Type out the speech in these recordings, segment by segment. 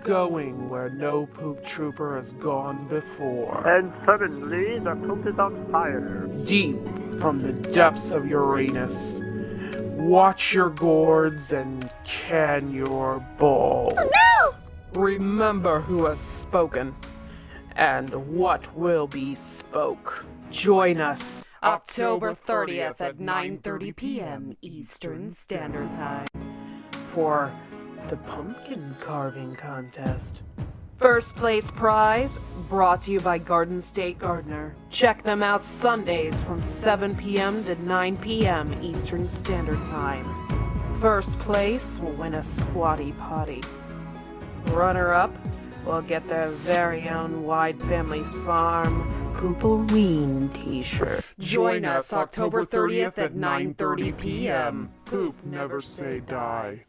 going where no poop trooper has gone before. And suddenly, the poop is on fire. Deep from the depths of Uranus, watch your gourds and can your balls. Oh no! Remember who has spoken, and what will be spoke. Join us October 30th at 9:30 p.m. Eastern Standard Time for the pumpkin carving contest. First place prize brought to you by Garden State Gardener. Check them out Sundays from 7 p.m. to 9 p.m. Eastern Standard Time. First place will win a squatty potty. Runner-up will get their very own Wide Family Farm Poopoween t-shirt. Join us October 30th at 9:30 p.m. Poop never say die.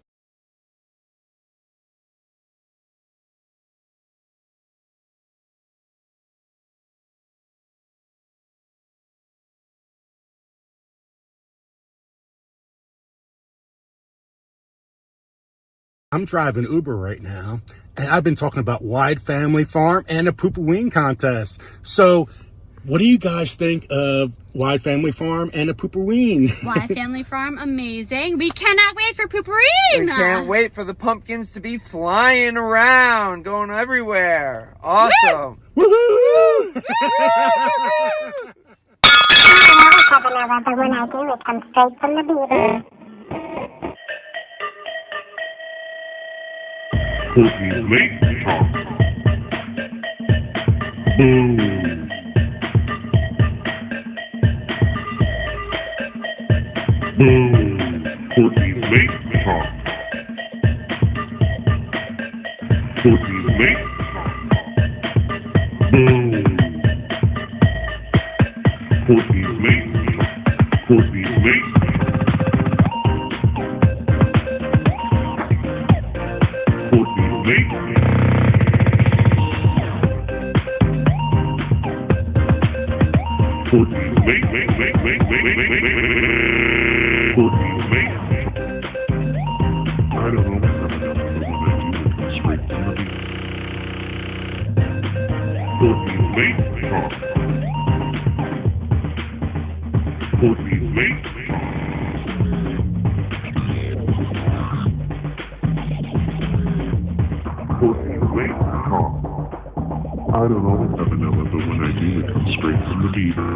I'm driving Uber right now, and I've been talking about Wide Family Farm and the Poopoween contest. So, what do you guys think of Wide Family Farm and the Poopoween? Wide Family Farm, amazing. We cannot wait for Pooperine. We can't wait for the pumpkins to be flying around, going everywhere. Awesome. Woohoo! Have another when I do it comes straight from the beaver. Pookie late talk. Boo. Boo. Pookie late talk. Pookie late talk. Boo. Pookie late talk. Pookie late talk. I don't always have vanilla, but when I do, it comes straight from the beaver.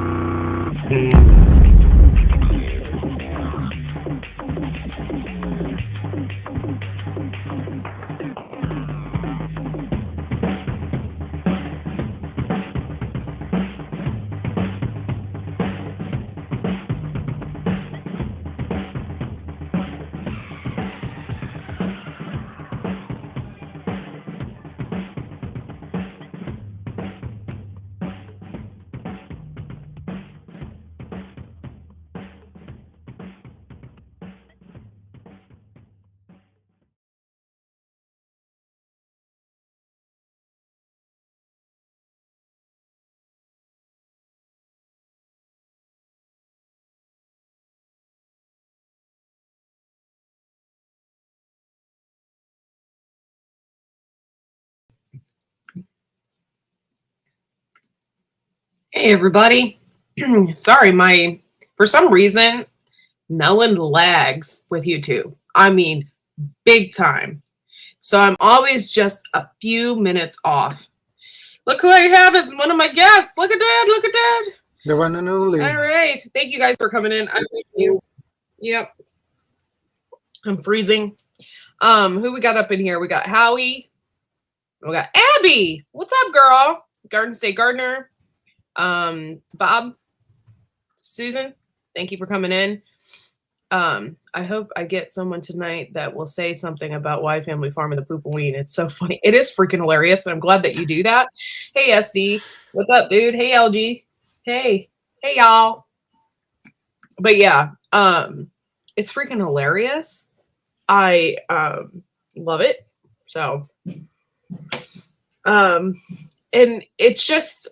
Hey everybody. Sorry, for some reason, Melon lags with YouTube. I mean, big time. So I'm always just a few minutes off. Look who I have as one of my guests. Look at Dad, look at Dad. The one and only. All right. Thank you guys for coming in. I thank you. Yep. I'm freezing. Who we got up in here? We got Howie. We got Abby. What's up, girl? Garden State Gardener. Bob, Susan, thank you for coming in. I hope I get someone tonight that will say something about Wide Family Farm and the Poopoween. It's so funny. It is freaking hilarious, and I'm glad that you do that. Hey, SD, what's up, dude? Hey, LG. Hey, y'all. But yeah, it's freaking hilarious. I love it. So, and it's just,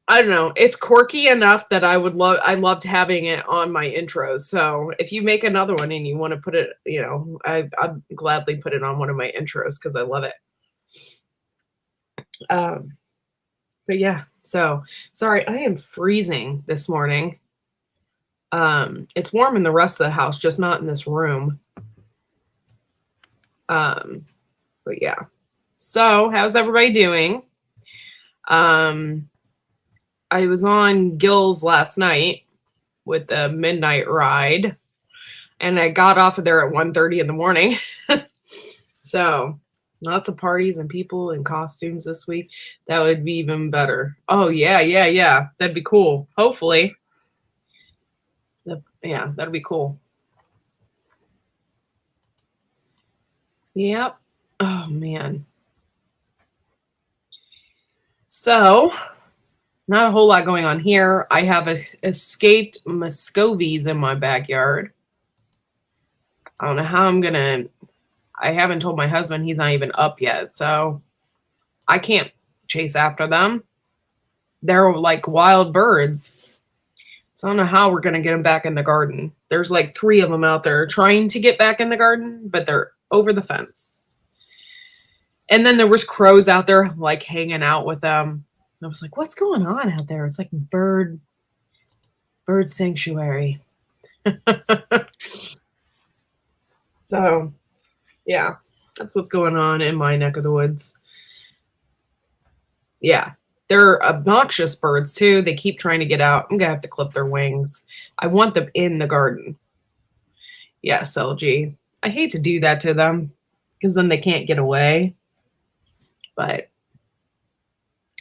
I don't know. It's quirky enough that I loved having it on my intros. So if you make another one and you want to put it, I'd gladly put it on one of my intros because I love it. But yeah, so sorry, I am freezing this morning. It's warm in the rest of the house, just not in this room. But yeah. So how's everybody doing? I was on Gills last night with the midnight ride, and I got off of there at 1:30 in the morning. So lots of parties and people in costumes this week. That would be even better. Oh yeah. That'd be cool. Hopefully. Yeah, that'd be cool. Yep. Oh man. So not a whole lot going on here. I have escaped Muscovies in my backyard. I don't know how I'm gonna. I haven't told my husband, he's not even up yet, so I can't chase after them. They're like wild birds. So I don't know how we're gonna get them back in the garden. There's like 3 of them out there trying to get back in the garden, but they're over the fence. And then there was crows out there like hanging out with them. I was like, what's going on out there? It's like bird sanctuary. So, yeah, that's what's going on in my neck of the woods. Yeah, they're obnoxious birds too. They keep trying to get out. I'm going to have to clip their wings. I want them in the garden. Yes, LG. I hate to do that to them because then they can't get away. But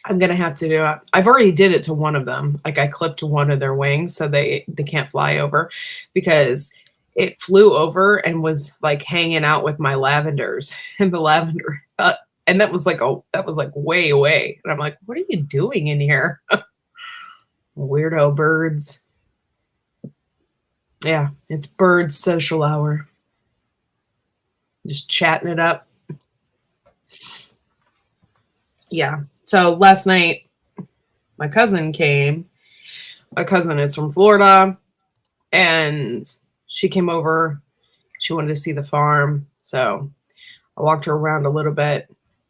I'm going to have to do it. I've already did it to one of them. Like I clipped one of their wings so they can't fly over because it flew over and was like hanging out with my lavenders and the lavender. And that was like way away. And I'm like, what are you doing in here? Weirdo birds. Yeah, it's bird social hour. Just chatting it up. Yeah. So last night, my cousin came. My cousin is from Florida, and she came over. She wanted to see the farm. So I walked her around a little bit,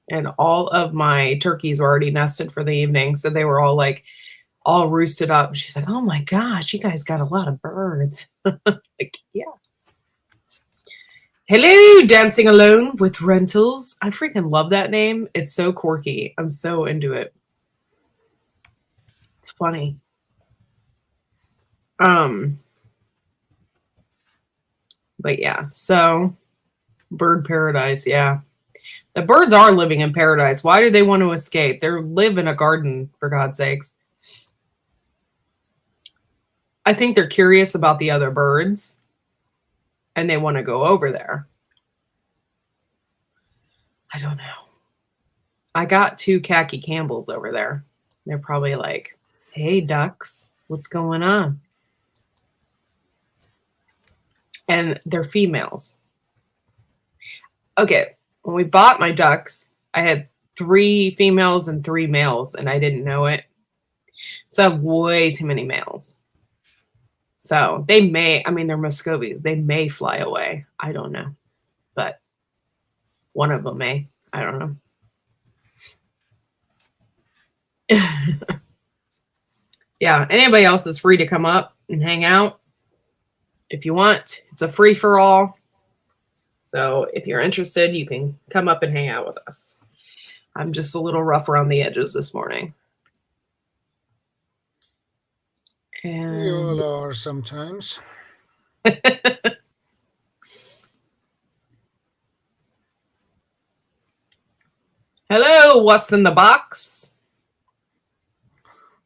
and all of my turkeys were already nested for the evening. So they were all like, all roosted up. She's like, oh my gosh, you guys got a lot of birds. Like, yeah. Hello, Dancing Alone with Rentals. I freaking love that name. It's so quirky. I'm so into it. It's funny. But yeah, so bird paradise, yeah. The birds are living in paradise. Why do they want to escape? They live in a garden, for God's sakes. I think they're curious about the other birds, and they want to go over there. I don't know. I got 2 khaki Campbells over there. They're probably like, hey, ducks, what's going on? And they're females. Okay, when we bought my ducks, I had 3 females and 3 males, and I didn't know it. So I have way too many males. So they may, I mean, they're Muscovies. They may fly away. I don't know. But one of them may. I don't know. Yeah, anybody else is free to come up and hang out if you want. It's a free-for-all. So if you're interested, you can come up and hang out with us. I'm just a little rough around the edges this morning. And you all are sometimes. Hello, what's in the box?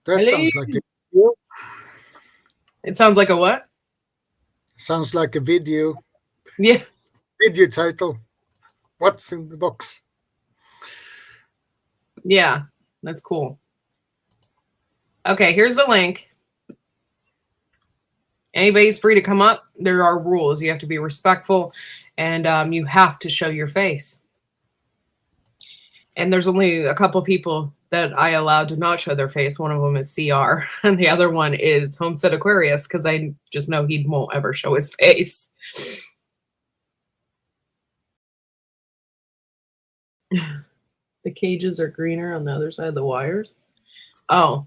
That Hello? sounds like a video. It sounds like a what? Sounds like a video. Yeah. Video title. What's in the box? Yeah, that's cool. Okay, here's the link. Anybody's free to come up. There are rules. You have to be respectful, and you have to show your face. And there's only a couple people that I allowed to not show their face. One of them is CR, and the other one is Homestead Aquarius, because I just know he won't ever show his face. The cages are greener on the other side of the wires. Oh.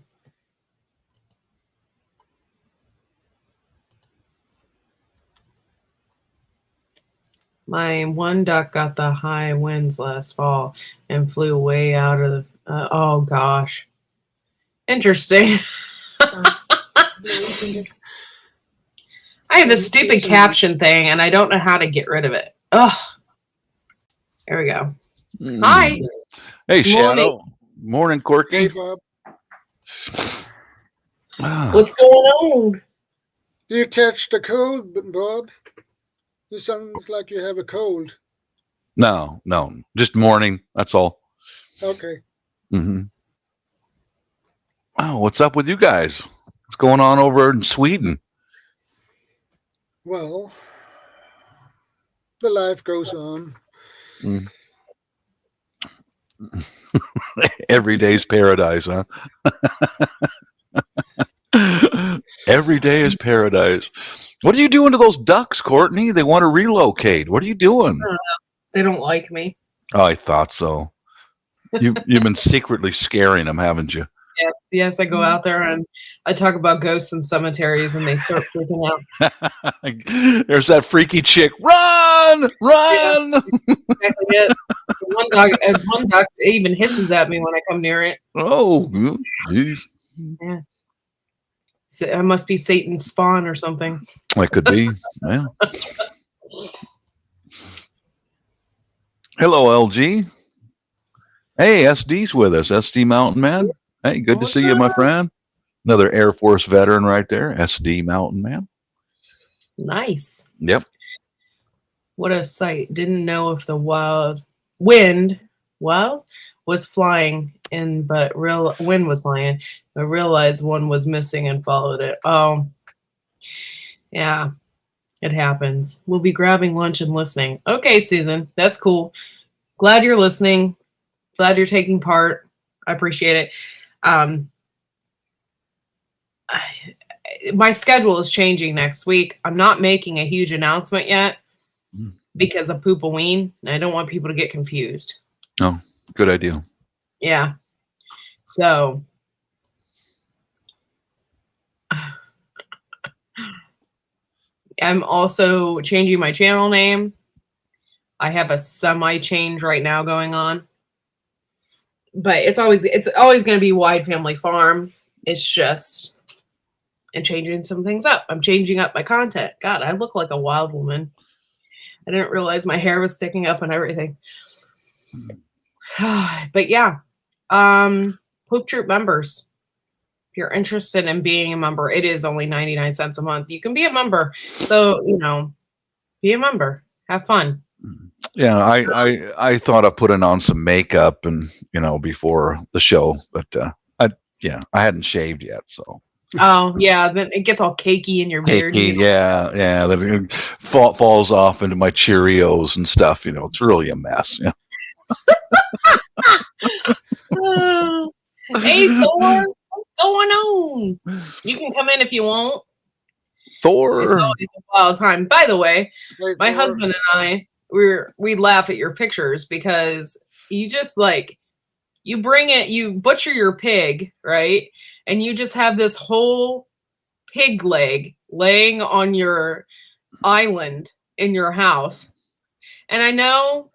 My one duck got the high winds last fall and flew way out of the. Oh gosh. Interesting. I have a stupid caption thing and I don't know how to get rid of it. Ugh. There we go. Hi. Hey, Shadow. Morning. Morning, Corky. Hey, Bob. What's going on? Do you catch the cold, Bob? You sounds like you have a cold. No, just morning. That's all. Okay. Mm-hmm. Wow, what's up with you guys? What's going on over in Sweden? Well, the life goes on. Mm. Every day's paradise, huh? Every day is paradise. What are you doing to those ducks, Courtney? They want to relocate. What are you doing? They don't like me. Oh, I thought so. You've been secretly scaring them, haven't you? Yes. I go out there and I talk about ghosts and cemeteries, and they start freaking out. There's that freaky chick. Run! Yeah, exactly it. One duck even hisses at me when I come near it. Oh, geez. Yeah. So it must be Satan's spawn or something. That could be. Yeah. Hello, LG. Hey, SD's with us. SD Mountain Man. Hey, good to see you, my friend. Another Air Force veteran right there. SD Mountain Man. Nice. Yep. What a sight. Didn't know if the wind was flying in, but wind was flying. I realized one was missing and followed it. Oh, yeah, it happens. We'll be grabbing lunch and listening. Okay, Susan, that's cool. Glad you're listening. Glad you're taking part. I appreciate it. My schedule is changing next week. I'm not making a huge announcement yet because of Poopaween. I don't want people to get confused. Oh, good idea. Yeah. So I'm also changing my channel name. I have a semi-change right now going on. But it's always going to be Wide Family Farm. It's just I'm changing some things up. I'm changing up my content. God, I look like a wild woman. I didn't realize my hair was sticking up and everything. But yeah. Poop Troop members. If you're interested in being a member, it is only 99 cents a month. You can be a member. So, be a member. Have fun. Yeah, I thought of putting on some makeup and before the show, but I hadn't shaved yet, so. Oh yeah, then it gets all cakey in your beard. Cakey, yeah. Then it falls off into my Cheerios and stuff. It's really a mess. Yeah. Hey Thor, what's going on? You can come in if you want. Thor. It's always a wild time. By the way, Hey, my Thor. husband and I, we laugh at your pictures because you just you butcher your pig, right? And you just have this whole pig leg laying on your island in your house. And I know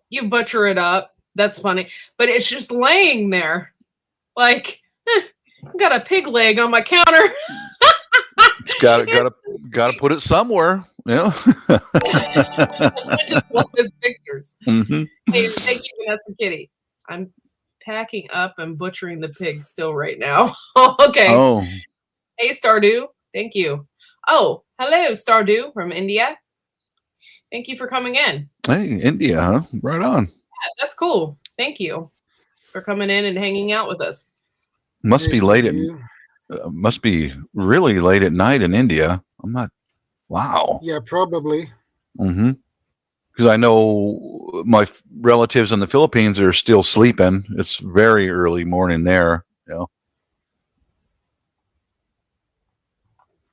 you butcher it up. That's funny. But it's just laying there. I've got a pig leg on my counter. Gotta put it somewhere. Yeah. I just love his pictures. Mm-hmm. Hey, thank you, Vanessa Kitty. I'm packing up and butchering the pig still right now. Okay. Oh. Hey, Stardew. Thank you. Oh, hello, Stardew from India. Thank you for coming in. Hey, India, huh? Right on. Yeah, that's cool. Thank you for coming in and hanging out with us. Must be really late at night in India. I'm not. Wow. Yeah, probably. Mm-hmm. Because I know my relatives in the Philippines are still sleeping. It's very early morning there.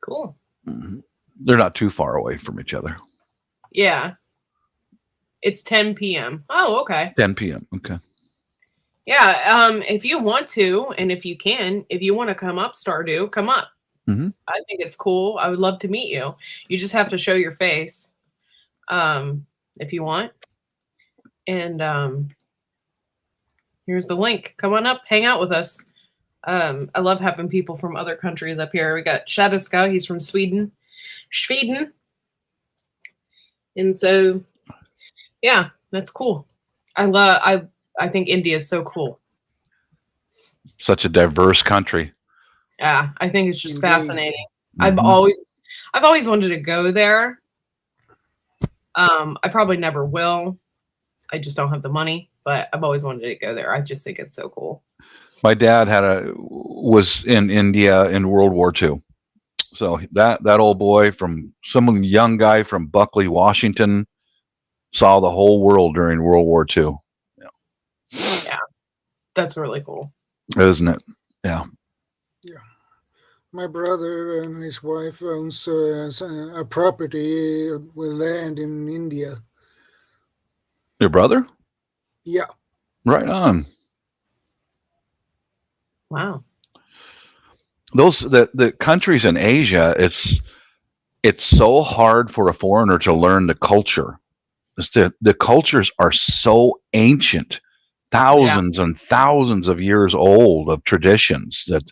Cool. Mm-hmm. They're not too far away from each other. Yeah. It's 10 p.m. Oh, okay. 10 p.m. Okay. Yeah, if you want to, and if you can, if you want to come up, Stardew, come up. Mhm. I think it's cool. I would love to meet you. You just have to show your face, if you want. And here's the link. Come on up, hang out with us. I love having people from other countries up here. We got Shadow Scout. He's from Sweden. And so, yeah, that's cool. I think India is so cool. Such a diverse country. Yeah, I think it's just Indeed. fascinating. Mhm. I've always wanted to go there. I probably never will. I just don't have the money, but I've always wanted to go there. I just think it's so cool. My dad was in India in World War II. So that old boy from some young guy from Buckley, Washington, saw the whole world during World War II. Yeah, that's really cool. Isn't it? Yeah. My brother and his wife owns a property with land in India. Your brother? Yeah. Right on. Wow. The countries in Asia, it's so hard for a foreigner to learn the culture. The cultures are so ancient, thousands and thousands of years old of traditions that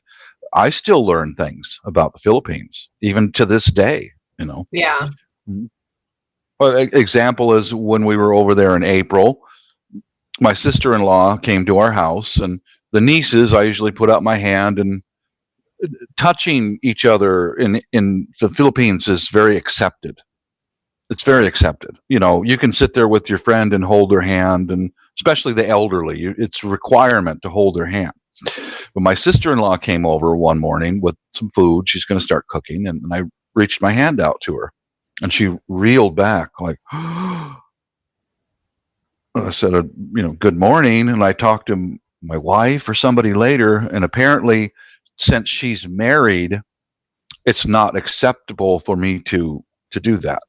I still learn things about the Philippines, even to this day, you know. Yeah. Well, example is when we were over there in April, my sister-in-law came to our house, and the nieces, I usually put out my hand, and touching each other in the Philippines is very accepted. It's very accepted. You know, you can sit there with your friend and hold their hand, and especially the elderly, it's a requirement to hold their hand. But my sister-in-law came over one morning with some food. She's going to start cooking, and I reached my hand out to her, and she reeled back like, I said, good morning. And I talked to my wife or somebody later, and apparently since she's married, it's not acceptable for me to do that.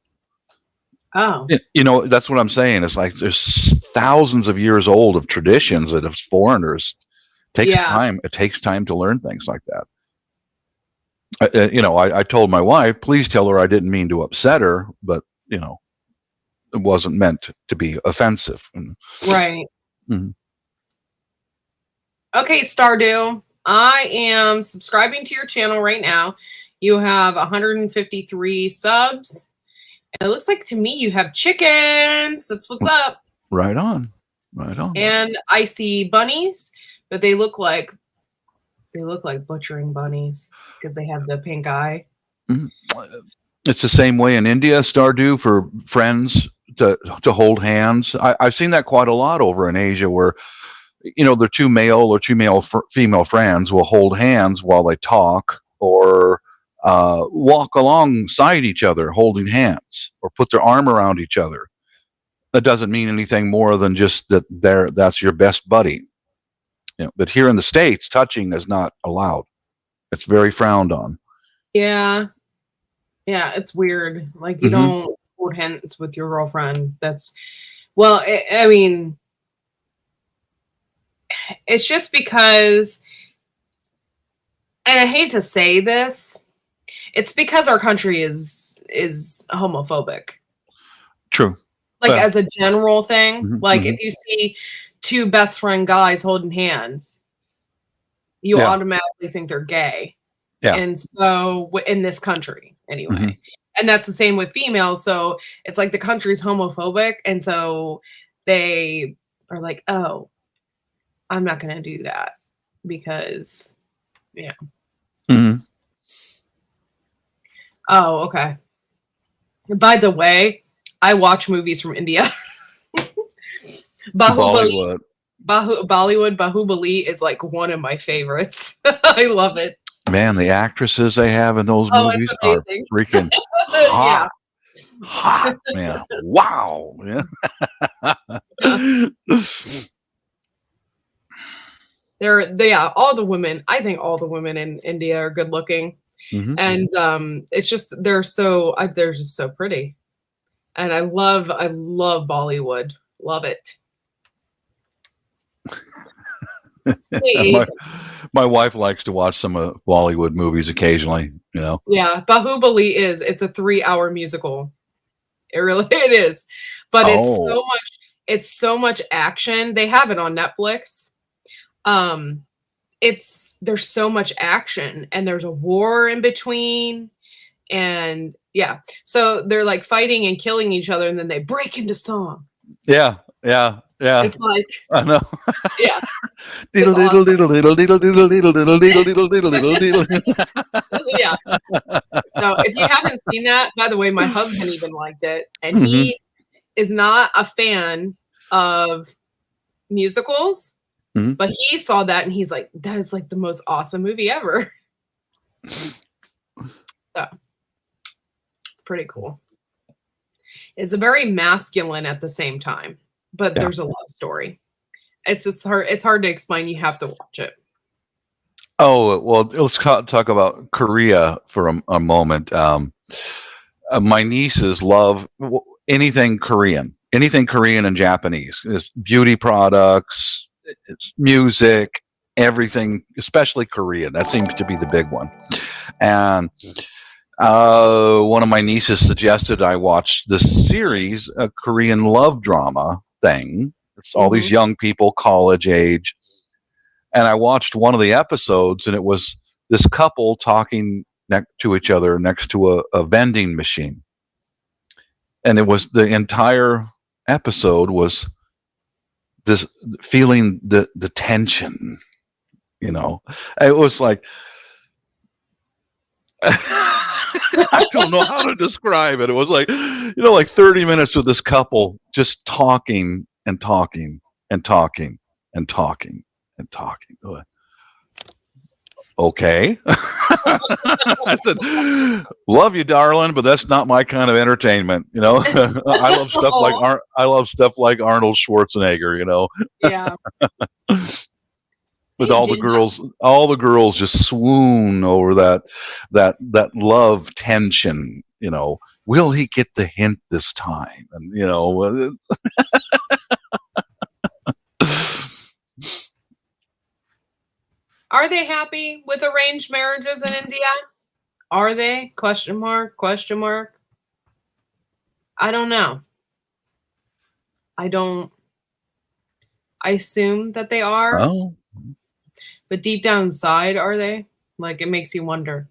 Oh. You know, that's what I'm saying. It's like there's thousands of years old of traditions that as foreigners takes time. It takes time to learn things like that. I told my wife, please tell her I didn't mean to upset her, but it wasn't meant to be offensive. Right. Mhm. Okay, Stardew. I am subscribing to your channel right now. You have 153 subs. And it looks like to me you have chickens. That's what's up. Right on. Right on. And I see bunnies, but they look like butchering bunnies because they have the pink eye. It's the same way in India, Stardew, for friends to hold hands. I've seen that quite a lot over in Asia where, the two male or female friends will hold hands while they talk or walk alongside each other holding hands or put their arm around each other. That doesn't mean anything more than just that's your best buddy. But here in the States, touching is not allowed. It's very frowned on. Yeah. Yeah, it's weird. Like you don't hold hands with your girlfriend. I mean, it's just because, and I hate to say this, it's because our country is homophobic. True. Like as a general thing, if you see two best friend guys holding hands, you automatically think they're gay. Yeah. And so in this country anyway, and that's the same with females. So it's like the country's homophobic. And so they are like, oh, I'm not going to do that because Oh, okay. By the way, I watch movies from India. Bollywood. Bahubali is like one of my favorites. I love it. Man, the actresses they have in those movies are freaking hot. Hot, man. Wow. Yeah. All the women, I think all the women in India are good looking. And it's just they're just so pretty. And I love Bollywood. Love it. my, my wife likes to watch some Bollywood movies occasionally, you know. Yeah, Bahubali it's a 3-hour musical. It is. But it's so much action. They have it on Netflix. There's so much action and there's a war in between, and yeah, so they're like fighting and killing each other and then they break into song. Yeah. It's like, I know. Yeah. Diddle diddle diddle diddle diddle diddle diddle diddle diddle diddle diddle diddle. Yeah. So if you haven't seen that, by the way, my husband even liked it, and he is not a fan of musicals, but he saw that and he's like, that is like the most awesome movie ever. So it's pretty cool. It's a very masculine at the same time, but there's a love story. It's hard to explain. You have to watch it. Oh, well, let's talk about Korea for a moment. My nieces love anything Korean and Japanese. It's beauty products, it's music, everything, especially Korean. That seems to be the big one. And one of my nieces suggested I watch this series, a Korean love drama thing. It's all these young people, college age. And I watched one of the episodes, and it was this couple talking to each other next to a vending machine. And it was the entire episode was this feeling the tension, you know. It was like, I don't know how to describe it. It was like, you know, like 30 minutes with this couple just talking and talking and talking and talking and talking. Okay. I said, love you, darling, but that's not my kind of entertainment. You know, I love stuff like Arnold Schwarzenegger, you know. Yeah. With all the girls just swoon over that love tension, you know. Will he get the hint this time? And you know, are they happy with arranged marriages in India? Are they? Question mark. I don't know. I assume that they are. Oh. But deep down inside, are they? Like, it makes you wonder.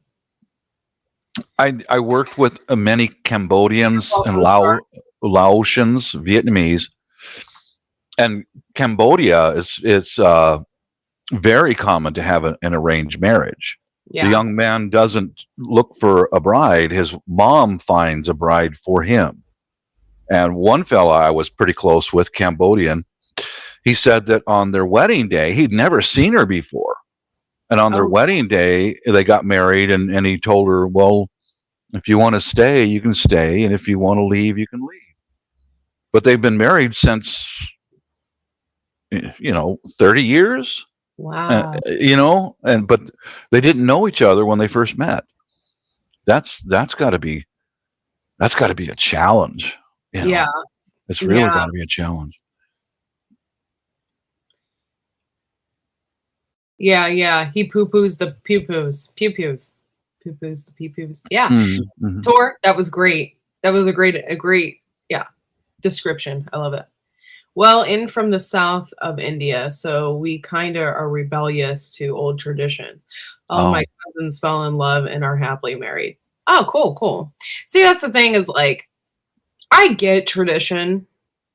I worked with many Cambodians and Laotians, Vietnamese, and Cambodia is very common to have an arranged marriage. Yeah. The young man doesn't look for a bride; his mom finds a bride for him. And one fella I was pretty close with, Cambodian, he said that on their wedding day, he'd never seen her before. And on their wedding day, they got married, and he told her, well, if you want to stay, you can stay. And if you want to leave, you can leave. But they've been married since, 30 years. Wow. But they didn't know each other when they first met. That's got to be a challenge. Yeah. It's really got to be a challenge. Yeah. He poo-poos the pew-poos. Pew-poos. Poo-poos the pew-poos. Yeah. Mm-hmm. Tor, that was great. That was a great description. I love it. Well, in from the south of India, so we kind of are rebellious to old traditions. My cousins fell in love and are happily married. Oh, cool. See, that's the thing is like, I get tradition.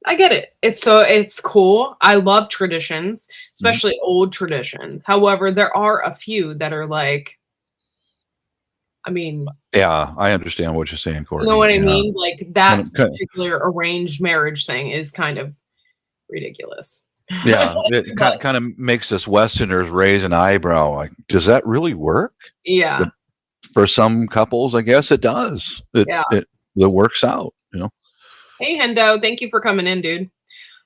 I get it. It's cool. I love traditions, especially old traditions. However, there are a few that are like, I mean, yeah, I understand what you're saying, Courtney. You know what I mean? Like that particular arranged marriage thing is kind of ridiculous. Yeah, it kind of makes us Westerners raise an eyebrow. Like, does that really work? Yeah. But for some couples, I guess it does. It works out, you know. Hey, Hendo, thank you for coming in, dude.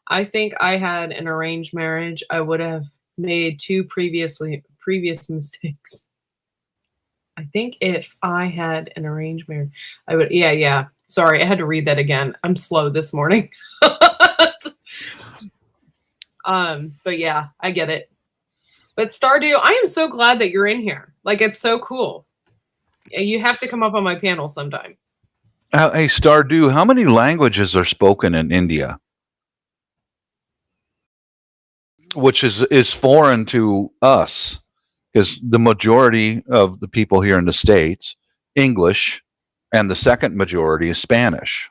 I think I had an arranged marriage. I would have made two previous mistakes. I think if I had an arranged marriage, I would. Yeah. Sorry, I had to read that again. I'm slow this morning. But yeah, I get it. But Stardew, I am so glad that you're in here. Like, it's so cool. You have to come up on my panel sometime. Hey, Stardew, how many languages are spoken in India? Which is foreign to us, because the majority of the people here in the States, English, and the second majority is Spanish.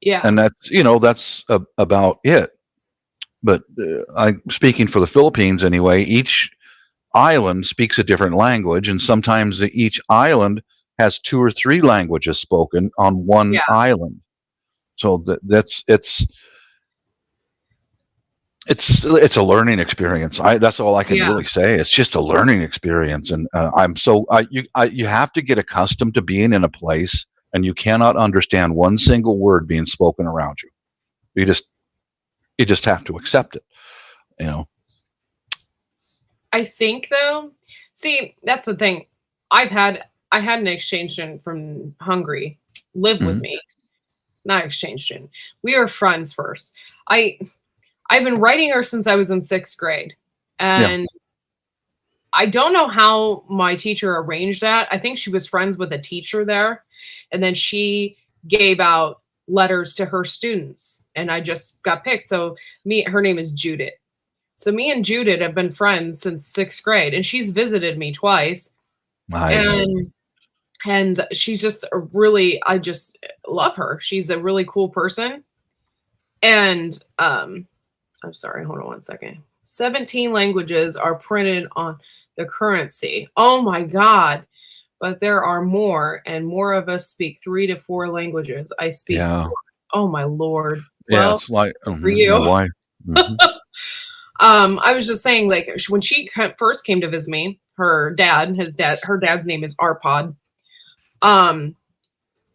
Yeah. And that's about it. But I'm speaking for the Philippines anyway. Each island speaks a different language, and sometimes each island has 2 or 3 languages spoken on one island. So it's a learning experience. That's all I can really say. It's just a learning experience, and you have to get accustomed to being in a place, and you cannot understand one single word being spoken around you. You just have to accept it. I think though, see, that's the thing. I had an exchange student from Hungary live with me. Not exchange student. We were friends first. I've been writing her since I was in 6th grade. And I don't know how my teacher arranged that. I think she was friends with a teacher there. And then she gave out letters to her students. And I just got picked. So her name is Judith. So me and Judith have been friends since 6th grade. And she's visited me twice. Nice. And she's just I just love her. She's a really cool person. And I'm sorry, hold on one second. 17 languages are printed on the currency. Oh my God. But there are more, and more of us speak 3 to 4 languages. I speak 4. Oh my Lord. Well, it's like for you. Why? I was just saying, like, when she first came to visit me, her dad's name is Arpad.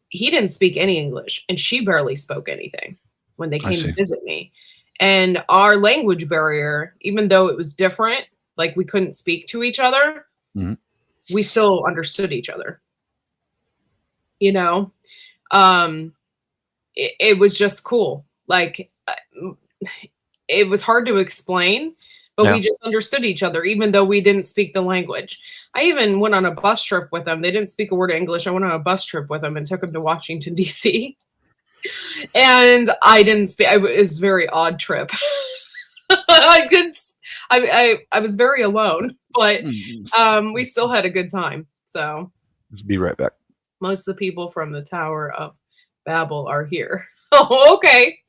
He didn't speak any English, and she barely spoke anything when they came to visit me. And our language barrier, even though it was different, like we couldn't speak to each other, we still understood each other. It was just cool. Like, it was hard to explain, but we just understood each other, even though we didn't speak the language. I even went on a bus trip with them. They didn't speak a word of English. I went on a bus trip with them and took them to Washington, D.C. And I didn't speak. It was a very odd trip. I was very alone, but we still had a good time. So just be right back. Most of the people from the Tower of Babel are here. Oh, okay.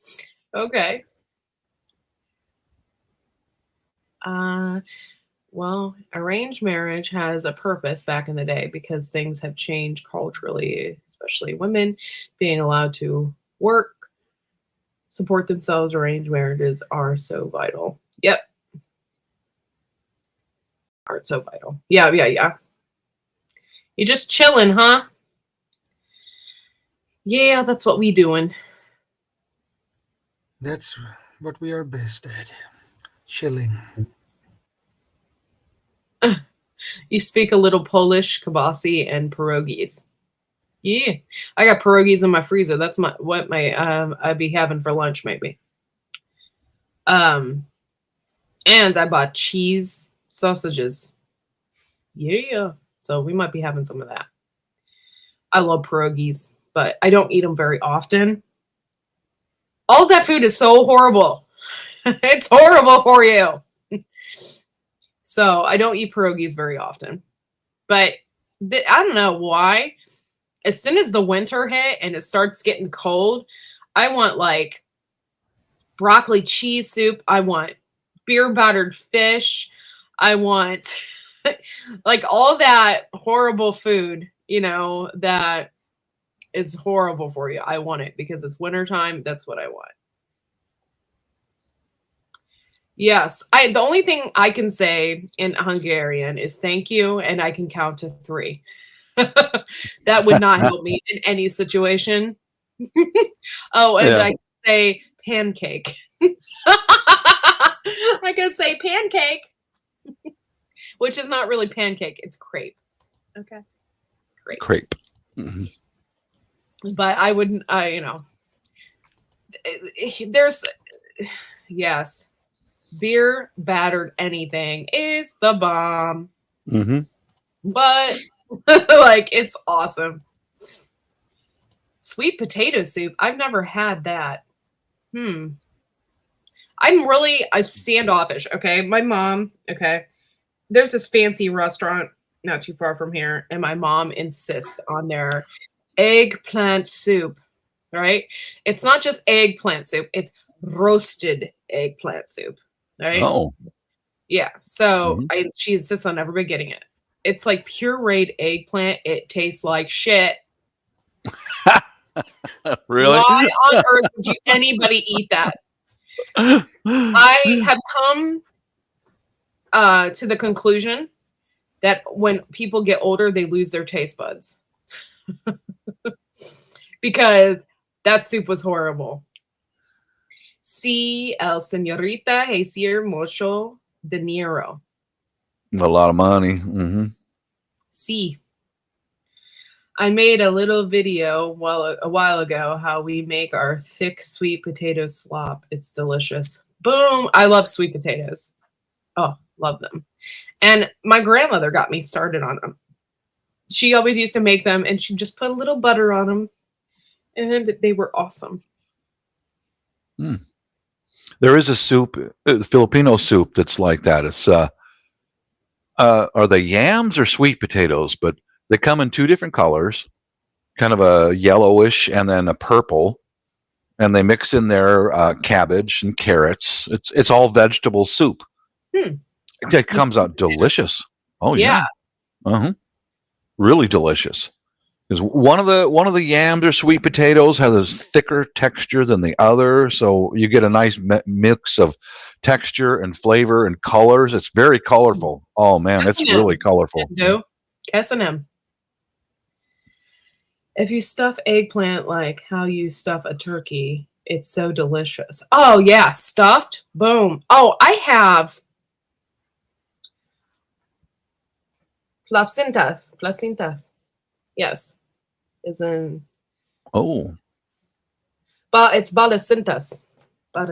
Well, arranged marriage has a purpose back in the day because things have changed culturally, especially women being allowed to work, support themselves. Arranged marriages are so vital. Yep. Are so vital. Yeah. You just chilling, huh? Yeah, that's what we doing. That's what we are best at. Chilling. You speak a little Polish, kibasi, and pierogies. Yeah, I got pierogies in my freezer. That's what I'd be having for lunch maybe. And I bought cheese sausages. Yeah, so we might be having some of that. I love pierogies, but I don't eat them very often. All that food is so horrible. It's horrible for you. So I don't eat pierogies very often. But I don't know why. As soon as the winter hit and it starts getting cold, I want like broccoli cheese soup. I want beer battered fish. I want like all that horrible food, that is horrible for you. I want it because it's wintertime. That's what I want. Yes. The only thing I can say in Hungarian is thank you, and I can count to 3. That would not help me in any situation. Oh, and I can say pancake. I can say pancake, which is not really pancake. It's crepe. Okay. Crepe. Mm-hmm. But I wouldn't, there's, yes. beer battered anything is the bomb. Mm-hmm. But like, it's awesome. Sweet potato soup. I've never had that. I'm standoffish. Okay. My mom, okay. There's this fancy restaurant not too far from here, and my mom insists on their eggplant soup. Right? It's not just eggplant soup, it's roasted eggplant soup. Right? Oh. Yeah. So she insists on everybody getting it. It's like pureed eggplant. It tastes like shit. Really? Why on earth would anybody eat that? I have come to the conclusion that when people get older, they lose their taste buds. Because that soup was horrible. See El Señorita Jacier Mocho De Niro. A lot of money. Mm-hmm. See. I made a little video a while ago how we make our thick sweet potato slop. It's delicious. Boom. I love sweet potatoes. Oh, love them. And my grandmother got me started on them. She always used to make them, and she'd just put a little butter on them, and they were awesome. There is a soup, Filipino soup, that's like that. It's are they yams or sweet potatoes? But they come in two different colors, kind of a yellowish and then a purple, and they mix in their cabbage and carrots. It's all vegetable soup. It comes out delicious. Oh yeah. Really delicious. Because one of the yams or sweet potatoes has a thicker texture than the other, so you get a nice mix of texture and flavor and colors. It's very colorful. Oh man, it's really colorful. Kesinem. If you stuff eggplant like how you stuff a turkey, it's so delicious. Oh yeah, stuffed. Boom. Oh, I have placentas. Yes. Is in. Oh. But it's balacintas. But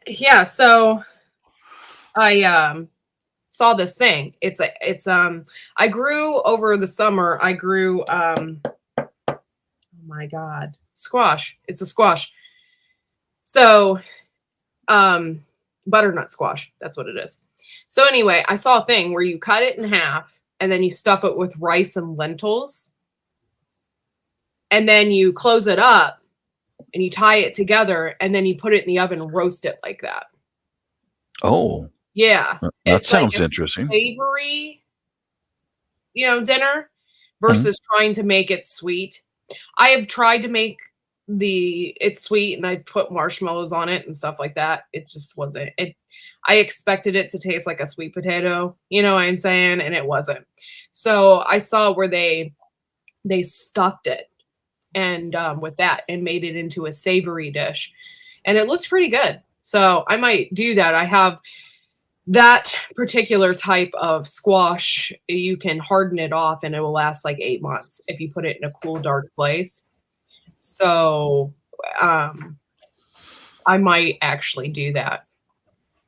yeah, so I saw this thing. I grew over the summer. I grew oh my god, squash. It's a squash. So butternut squash. That's what it is. So anyway, I saw a thing where you cut it in half and then you stuff it with rice and lentils. And then you close it up and you tie it together and then you put it in the oven and roast it like that. Oh. Yeah. That sounds interesting. Savory, dinner versus trying to make it sweet. I have tried to make it's sweet and I put marshmallows on it and stuff like that. It just wasn't. I expected it to taste like a sweet potato, you know what I'm saying? And it wasn't. So I saw where they stuffed it and with that and made it into a savory dish. And it looks pretty good. So I might do that. I have that particular type of squash. You can harden it off and it will last like 8 months if you put it in a cool, dark place. So I might actually do that.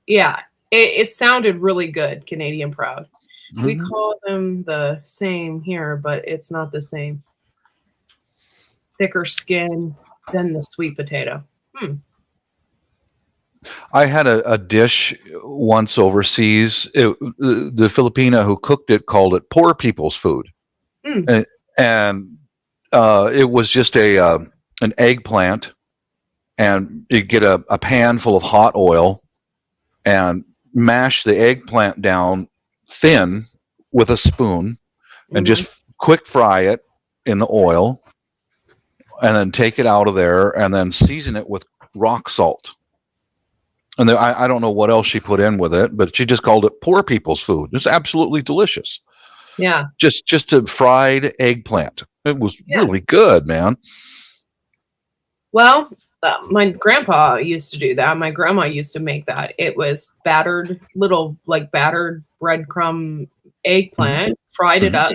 Yeah, it sounded really good, Canadian Proud. We call them the same here, but it's not the same. Thicker skin than the sweet potato. I had a dish once overseas. The Filipina who cooked it called it poor people's food. And it was just an eggplant, and you get a pan full of hot oil and mash the eggplant down thin with a spoon and just quick fry it in the oil and then take it out of there and then season it with rock salt. And then I don't know what else she put in with it, but she just called it poor people's food. It's absolutely delicious. Yeah. Just a fried eggplant. It was really good, man. Well, my grandpa used to do that. My grandma used to make that. It was battered breadcrumb eggplant, fried it up.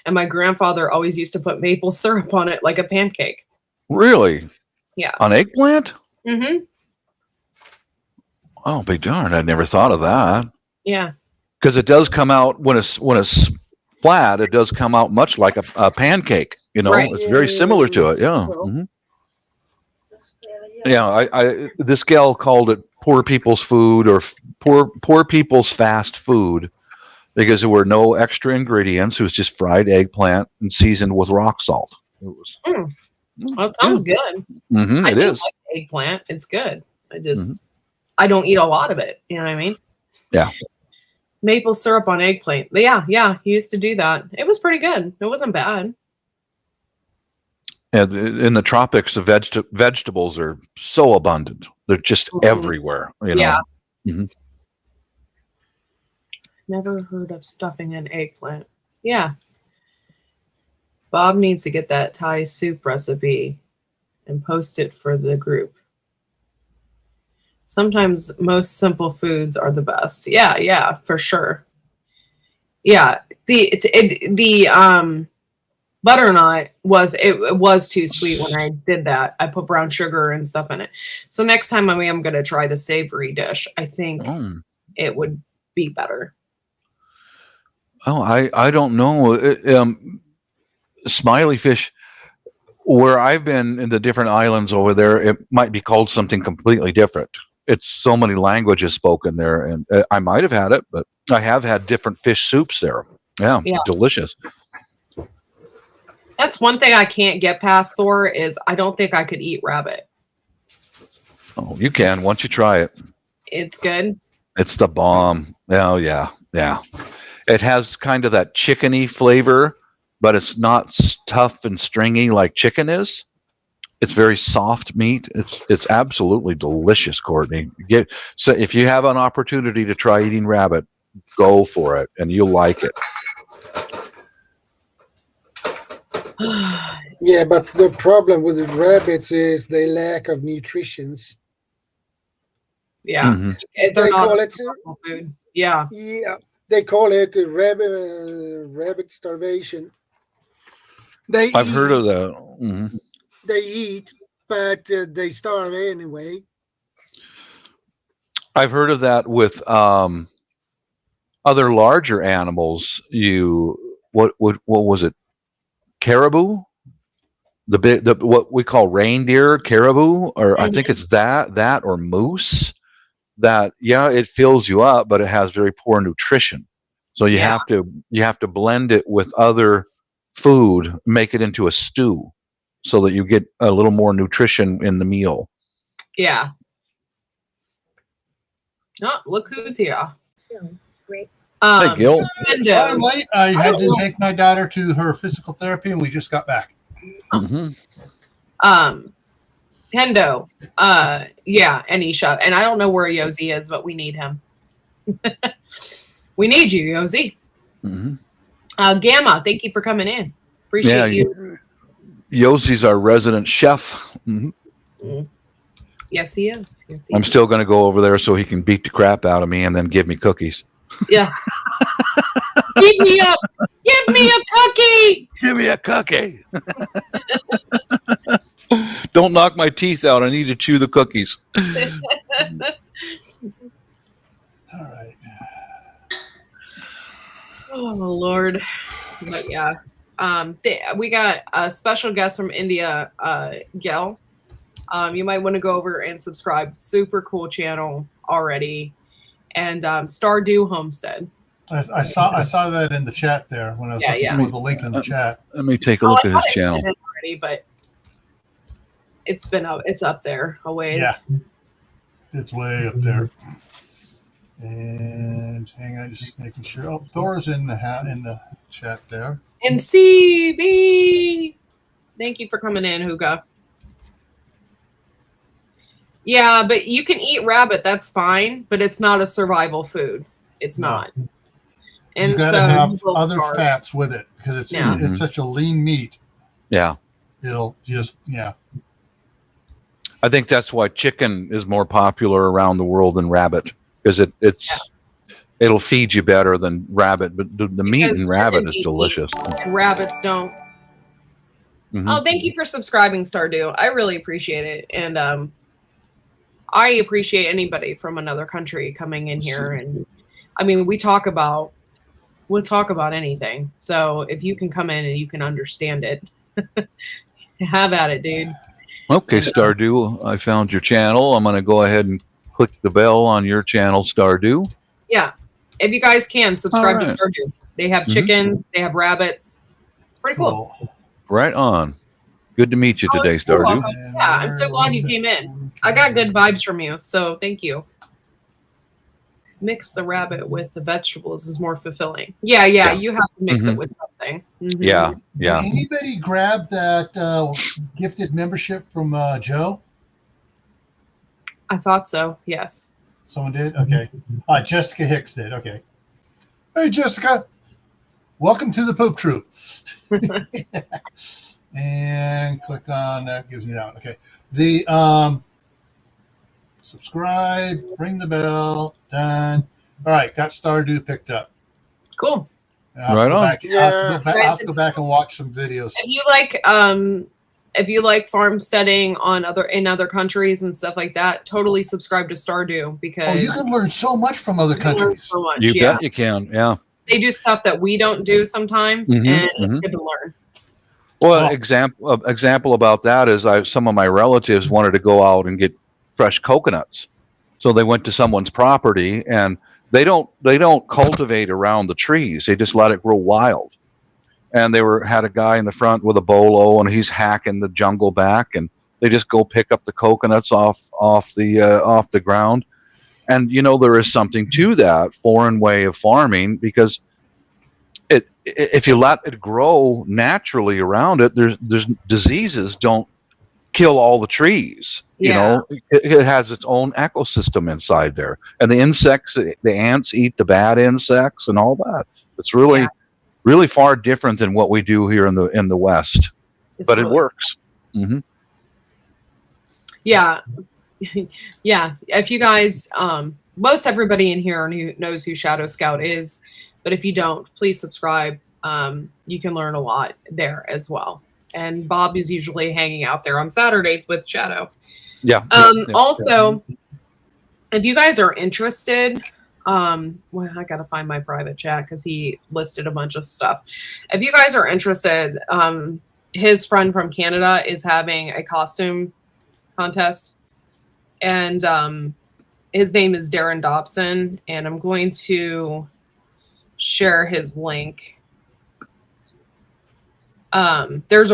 And my grandfather always used to put maple syrup on it like a pancake. Really? Yeah. On eggplant? Mm-hmm. Oh, be darned! I never thought of that. Yeah. Because it does come out when it's flat. It does come out much like a pancake. You know, Right. it's very similar to it. Yeah. Well, Yeah. I this gal called it poor people's food or poor people's fast food because there were no extra ingredients. It was just fried eggplant and seasoned with rock salt. It was. Well, it sounds good. I It do is. like eggplant. It's good. I don't eat a lot of it. You know what I mean? Yeah. Maple syrup on eggplant. But yeah, he used to do that. It was pretty good. It wasn't bad. And in the tropics, the vegetables are so abundant. They're just everywhere. You know. Yeah. Mhm. Never heard of stuffing an eggplant. Yeah. Bob needs to get that Thai soup recipe and post it for the group. Sometimes most simple foods are the best. Yeah, for sure. Yeah, the butternut was too sweet when I did that. I put brown sugar and stuff in it. So next time I'm going to try the savory dish. I think it would be better. Oh, I don't know. Smiley fish, where I've been in the different islands over there, it might be called something completely different. It's so many languages spoken there, and I might have had it, but I have had different fish soups there. Yeah. Delicious. That's one thing I can't get past, Thor, is I don't think I could eat rabbit. Oh, you can once you try it. It's good. It's the bomb. Oh yeah. It has kind of that chickeny flavor, but it's not tough and stringy like chicken is. It's very soft meat. It's absolutely delicious, Courtney. So if you have an opportunity to try eating rabbit, go for it, and you'll like it. Yeah, but the problem with the rabbits is they lack of nutritions. Yeah, they're They not call it- food. Yeah, Yeah, they call it rabbit starvation. I've heard of that. Mhm. They eat, but they starve anyway. I've heard of that with other larger animals. What was it? Caribou, the what we call reindeer, caribou, or I think it's that or moose. That it fills you up, but it has very poor nutrition. So you have to blend it with other food, make it into a stew, so that you get a little more nutrition in the meal. yeah. Oh, look who's here. Great. Hey, Gil. Hendo. I'm late. I had to take my daughter to her physical therapy, and we just got back. Hendo. And Isha. And I don't know where Yosi is, but we need him. We need you, Yosi. Gamma, thank you for coming in. Appreciate you. Yoshi's our resident chef. Yes, he is. Yes, he I'm is. still going to go over there so he can beat the crap out of me and then give me cookies. Yeah. Beat me up. Give me a cookie. Give me a cookie. Don't knock my teeth out. I need to chew the cookies. All right. Oh Lord. But yeah. We got a special guest from India, Gil. You might want to go over and subscribe. Super cool channel already. And Stardew Homestead. I saw that in the chat there when I was looking for the link in the chat. Let me take a look at his I channel. had it already, but it's up there a ways. Yeah, it's way up there. And hang on, just making sure. Oh, Thor's in the chat there. And CB, thank you for coming in, Huga. Yeah, but you can eat rabbit. That's fine, but it's not a survival food. It's not. And You got to so have you will other starve. fats with it because it's such a lean meat. Yeah. It'll just I think that's why chicken is more popular around the world than rabbit, because it'll feed you better than rabbit. But the meat in Because rabbit chickens is eat delicious. meat and rabbits don't. Oh, thank you for subscribing, Stardew. I really appreciate it. And I appreciate anybody from another country coming in here, and I mean, we'll talk about anything. So if you can come in and you can understand it, have at it, dude. Okay, Stardew, I found your channel. I'm going to go ahead and click the bell on your channel, Stardew. Yeah, if you guys can subscribe All to right. Stardew. They have chickens, they have rabbits. It's pretty cool. Right on. Good to meet you today, You're Stardew. welcome. Yeah, I'm so glad you came in. I got good vibes from you, so thank you. Mix the rabbit with the vegetables is more fulfilling. Yeah, you have to mix it with something. Mhm. Yeah, Did yeah. anybody grab that gifted membership from Joe? I thought so, yes. Someone did? Okay. Jessica Hicks did. Okay. Hey, Jessica. Welcome to the Poop Troop. And click on that. Gives me that one. Okay. The subscribe, ring the bell, done. All right. Got Stardew picked up. Cool. Right on. I'll have to go back and watch some videos. If you like farmsteading in other countries and stuff like that, totally subscribe to Stardew because You can learn so much from other countries. so much. You bet you can. Yeah. They do stuff that we don't do sometimes, and it's good to learn. Well, example about that is some of my relatives wanted to go out and get fresh coconuts, so they went to someone's property, and they don't cultivate around the trees. They just let it grow wild. And they had a guy in the front with a bolo, and he's hacking the jungle back, and they just go pick up the coconuts off the ground. And there is something to that foreign way of farming, because if you let it grow naturally around it, there's diseases don't kill all the trees. It has its own ecosystem inside there, and the insects, the ants eat the bad insects and all that. It's really really far different than what we do here in the West, but it works. Mm-hmm. Yeah. Yeah. If you guys, most everybody in here knows who Shadow Scout is, but if you don't, please subscribe. You can learn a lot there as well. And Bob is usually hanging out there on Saturdays with Shadow. Yeah. Also, if you guys are interested, well, I gotta find my private chat because he listed a bunch of stuff. If you guys are interested, his friend from Canada is having a costume contest, and his name is Darren Dobson, and I'm going to share his link. There's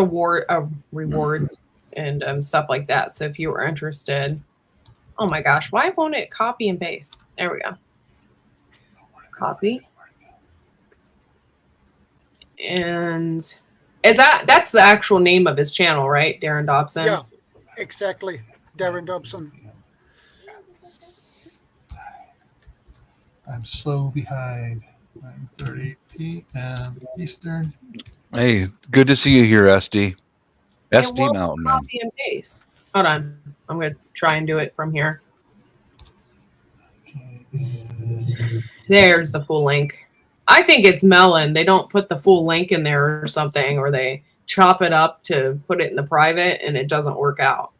rewards and stuff like that. So if you were interested, oh my gosh, why won't it copy and paste? There we go. Copy. And that's the actual name of his channel, right? Darren Dobson. Yeah, exactly. Darren Dobson. I'm slow behind. 9:30 p.m. Eastern. Hey, good to see you here, SD. SD Mountain Man. Copy and paste. Hold on. I'm going to try and do it from here. There's the full link. I think it's Melon. They don't put the full link in there or something, or they chop it up to put it in the private and it doesn't work out.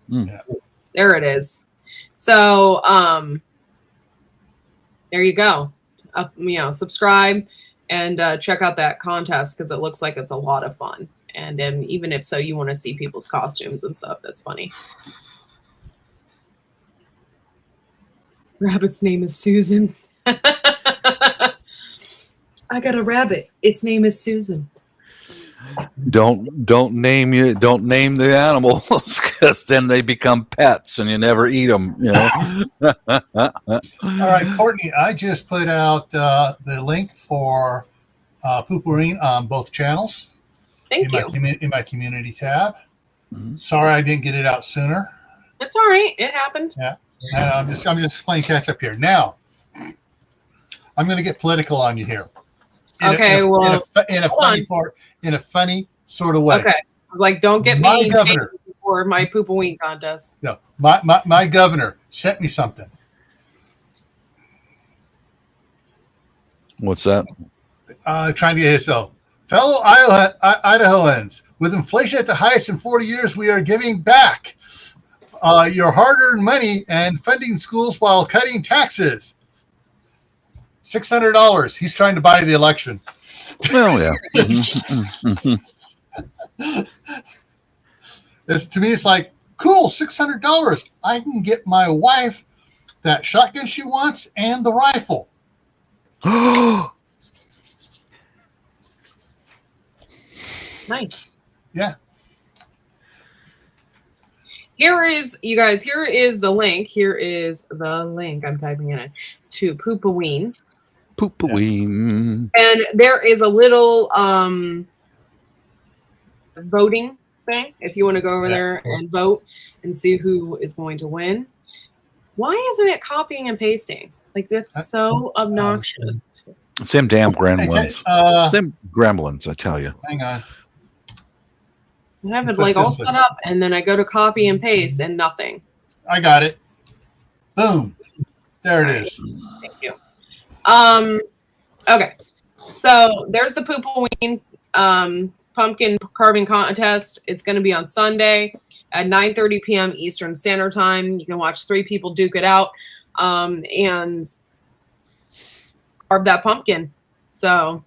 There it is. So, there you go. Subscribe and check out that contest because it looks like it's a lot of fun. And even if so, you want to see people's costumes and stuff. That's funny. Rabbit's name is Susan. I got a rabbit. Its name is Susan. Don't name the animals because then they become pets and you never eat them. All right, Courtney, I just put out the link for Pooperine on both channels. Thank you. In my community tab. Sorry I didn't get it out sooner. That's all right. It happened. Yeah. I'm just playing catch up here. Now, I'm going to get political on you here. In a funny sort of way. Okay. I was like, don't get me for my Poopaween contest. No, my governor sent me something. What's that? Trying to get so, fellow Idahoans, with inflation at the highest in 40 years, we are giving back your hard-earned money and funding schools while cutting taxes. $600. He's trying to buy the election. Well, yeah. To me, it's like, cool, $600. I can get my wife that shotgun she wants and the rifle. Nice. Yeah. Here is, you guys, here is the link. Here is the link. I'm typing in it to Poopaween. Poopaween. And there is a little voting thing if you want to go over there and vote and see who is going to win. Why isn't it copying and pasting? Like, that's so obnoxious. It's them damn gremlins. Them gremlins, I tell you. Hang on. I have it like all set up, and then I go to copy and paste, and nothing. I got it. Boom. There it is. Thank you. Okay. So there's the Poopaween pumpkin carving contest. It's going to be on Sunday at 9:30 p.m. Eastern Standard Time. You can watch 3 people duke it out and carve that pumpkin. So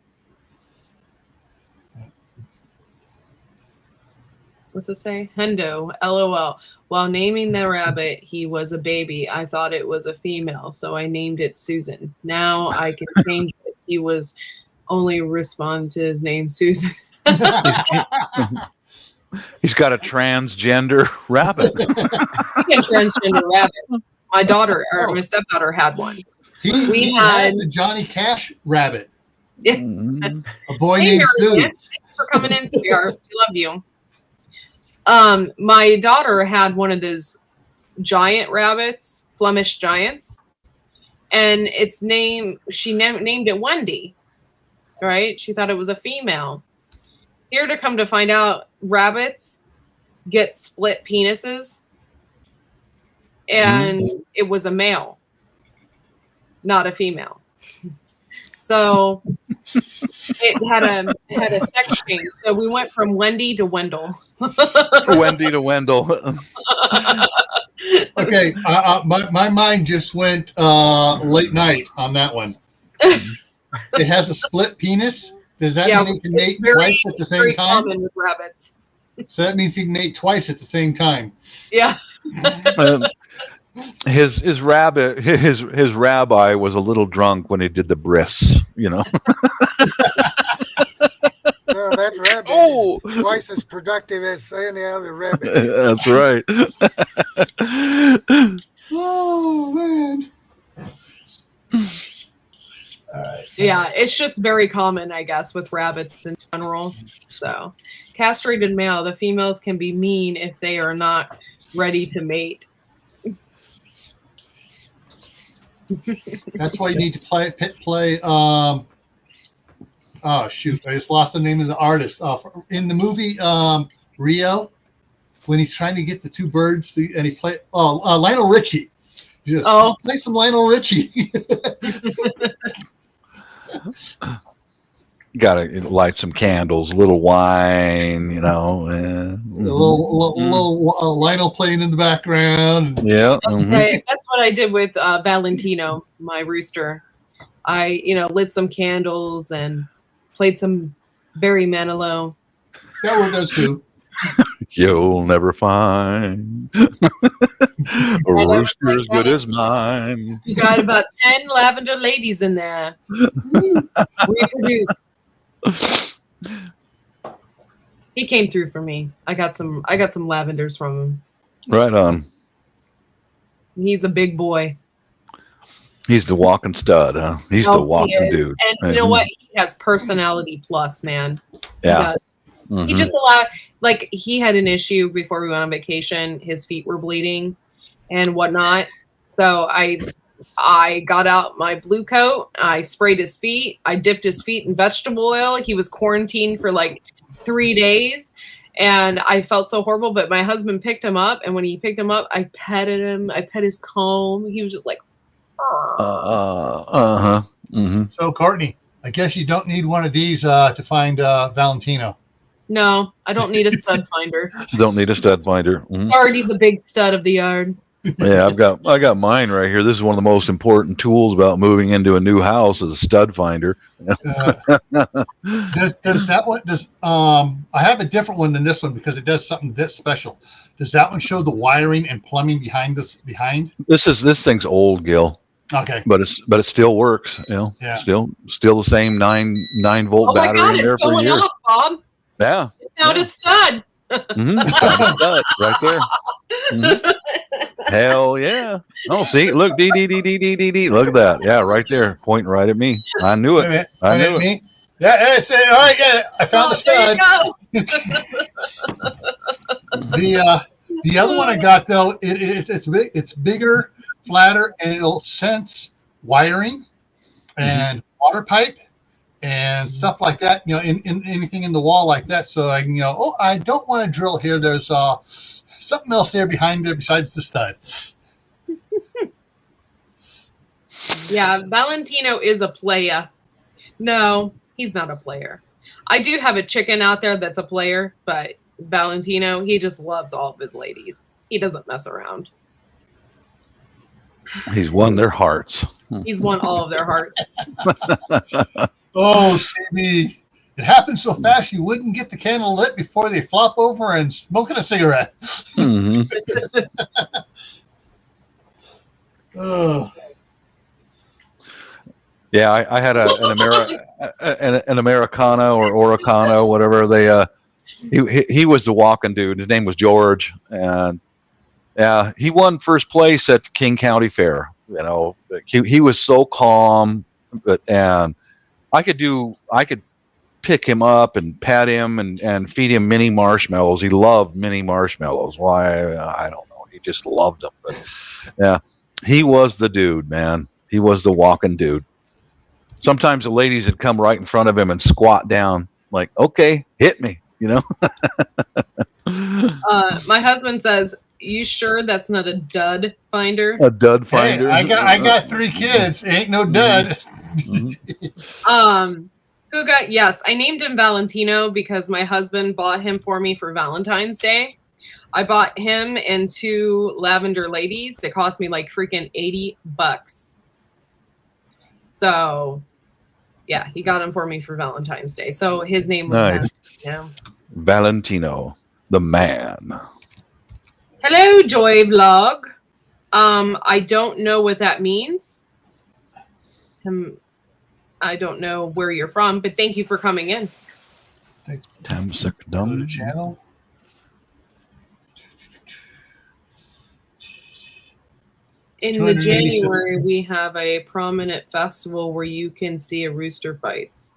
what's it say? Hendo, LOL. While naming the rabbit, he was a baby. I thought it was a female, so I named it Susan. Now I can change it. He was only respond to his name, Susan. He's got a transgender rabbit. Speaking of transgender rabbits, my daughter or my stepdaughter had one. He has a Johnny Cash rabbit. Yeah. A boy named Sue. Thanks for coming in, sweetheart. We love you. My daughter had one of those giant rabbits, Flemish giants, and its name, she named it Wendy, right? She thought it was a female. Here to come to find out, rabbits get split penises, and it was a male, not a female. So it had a sex change. So we went from Wendy to Wendell. Wendy to Wendell. Okay, my mind just went late night on that one. It has a split penis. Does that mean it can mate twice at the same time? Common with rabbits. So that means he can mate twice at the same time. Yeah. His rabbit, his rabbi was a little drunk when he did the bris, you know. That rabbit is twice as productive as any other rabbit. That's right. Oh man. Yeah, it's just very common, I guess, with rabbits in general. So, castrated male, the females can be mean if they are not ready to mate. That's why you need to play. Oh shoot! I just lost the name of the artist. In the movie Rio, when he's trying to get the 2 birds, and he played Lionel Richie. Just play some Lionel Richie. Gotta light some candles, a little wine, you know. A little Lionel playing in the background. Yeah, that's what I did with Valentino, my rooster. I, lit some candles and played some Barry Manilow. That worked out too. You'll never find a rooster as good as mine. You got about 10 lavender ladies in there. Reproduce. He came through for me. I got some lavenders from him. Right on. He's a big boy. He's the walking stud, huh? He's the walking dude. And you know what? He has personality plus, man. Yeah. He does. He just he had an issue before we went on vacation. His feet were bleeding and whatnot. So I got out my blue coat. I sprayed his feet. I dipped his feet in vegetable oil. He was quarantined for like 3 days. And I felt so horrible, but my husband picked him up. And when he picked him up, I petted him. I pet his comb. He was just like, So, Courtney, I guess you don't need one of these to find Valentino. No, I don't need a stud finder. Don't need a stud finder. Mhm. Already the big stud of the yard. Yeah, I got mine right here. This is one of the most important tools about moving into a new house is a stud finder. Does that one I have a different one than this one because it does something that special. Does that one show the wiring and plumbing behind? This thing's old, Gil. Okay. But it still works, you know. Yeah. Still the same 9 volt Oh my battery God, in there it's for going years. up, Bob. Yeah. Now to stud. Right there. Mhm. Hell yeah. Oh, see, look, D. Look at that. Yeah, right there, pointing right at me. I knew it. I knew it. Me? Yeah, it's all right. Yeah, I found the stud. The other one I got though, it's big, it's bigger, flatter, and it'll sense wiring and water pipe and stuff like that. You know, in anything in the wall like that. So I can, I don't want to drill here. There's something else there behind there besides the stud. Yeah, Valentino is a player. No, he's not a player. I do have a chicken out there that's a player, but Valentino, he just loves all of his ladies. He doesn't mess around. He's won their hearts. He's won all of their hearts. Oh, Sammy. It happens so fast you wouldn't get the candle lit before they flop over and smoking a cigarette. Mm-hmm. Oh. Yeah, I had an Americano or Oricano, whatever they. He was the walking dude. His name was George, and yeah, he won first place at the King County Fair. You know, he was so calm, and I could pick him up and pat him and feed him mini marshmallows. He loved mini marshmallows. Why? I don't know. He just loved them. But yeah, he was the dude, man. He was the walking dude. Sometimes the ladies would come right in front of him and squat down, like, okay, hit me, you know? My husband says, you sure that's not a dud finder? A dud finder. Hey, I got 3 kids. Ain't no dud. Yes, I named him Valentino because my husband bought him for me for Valentine's Day. I bought him and 2 lavender ladies. They cost me like freaking $80. So, yeah, he got him for me for Valentine's Day. So his name was nice. Valentino. Valentino, the man. Hello, Joy Vlog. I don't know what that means. I don't know where you're from, but thank you for coming in. Tamsik Dum channel. In the January, we have a prominent festival where you can see a rooster fights.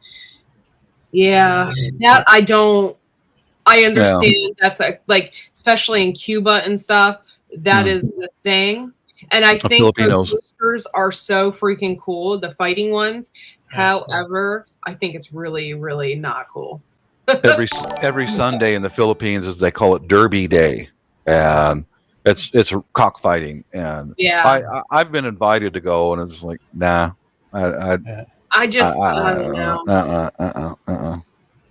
Yeah, that I understand. That's like, especially in Cuba and stuff, that is the thing. And I think those roosters are so freaking cool, the fighting ones. However, I think it's really, really not cool. every Sunday in the Philippines, as they call it, Derby Day, and it's cockfighting. And yeah, I've been invited to go, and it's like, nah, I don't know.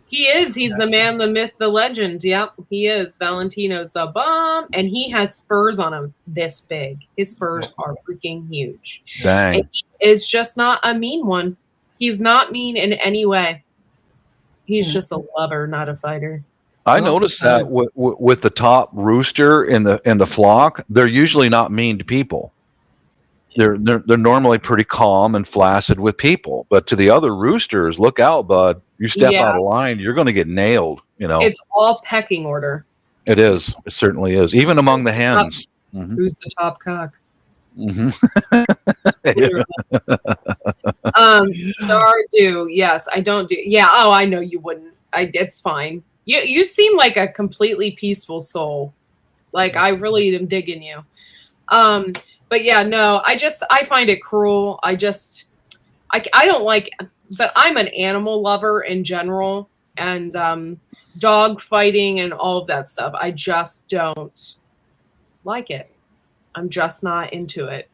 He is. He's the man, the myth, the legend. Yep, he is. Valentino's the bomb, and he has spurs on him this big. His spurs are freaking huge. Dang. And he is just not a mean one. He's not mean in any way. He's just a lover, not a fighter. I noticed that with the top rooster in the flock, they're usually not mean to people. They're normally pretty calm and flaccid with people, but to the other roosters, look out, bud! You step out of line, you're going to get nailed. You know, it's all pecking order. It is. It certainly is. Even among the hens. Mm-hmm. Who's the top cock? Mm-hmm. Stardew, yes, I don't do. Yeah, oh, I know you wouldn't. It's fine. You seem like a completely peaceful soul. Like, I really am digging you. But yeah, no, I find it cruel. I don't like, but I'm an animal lover in general, and dog fighting and all of that stuff. I just don't like it. I'm just not into it.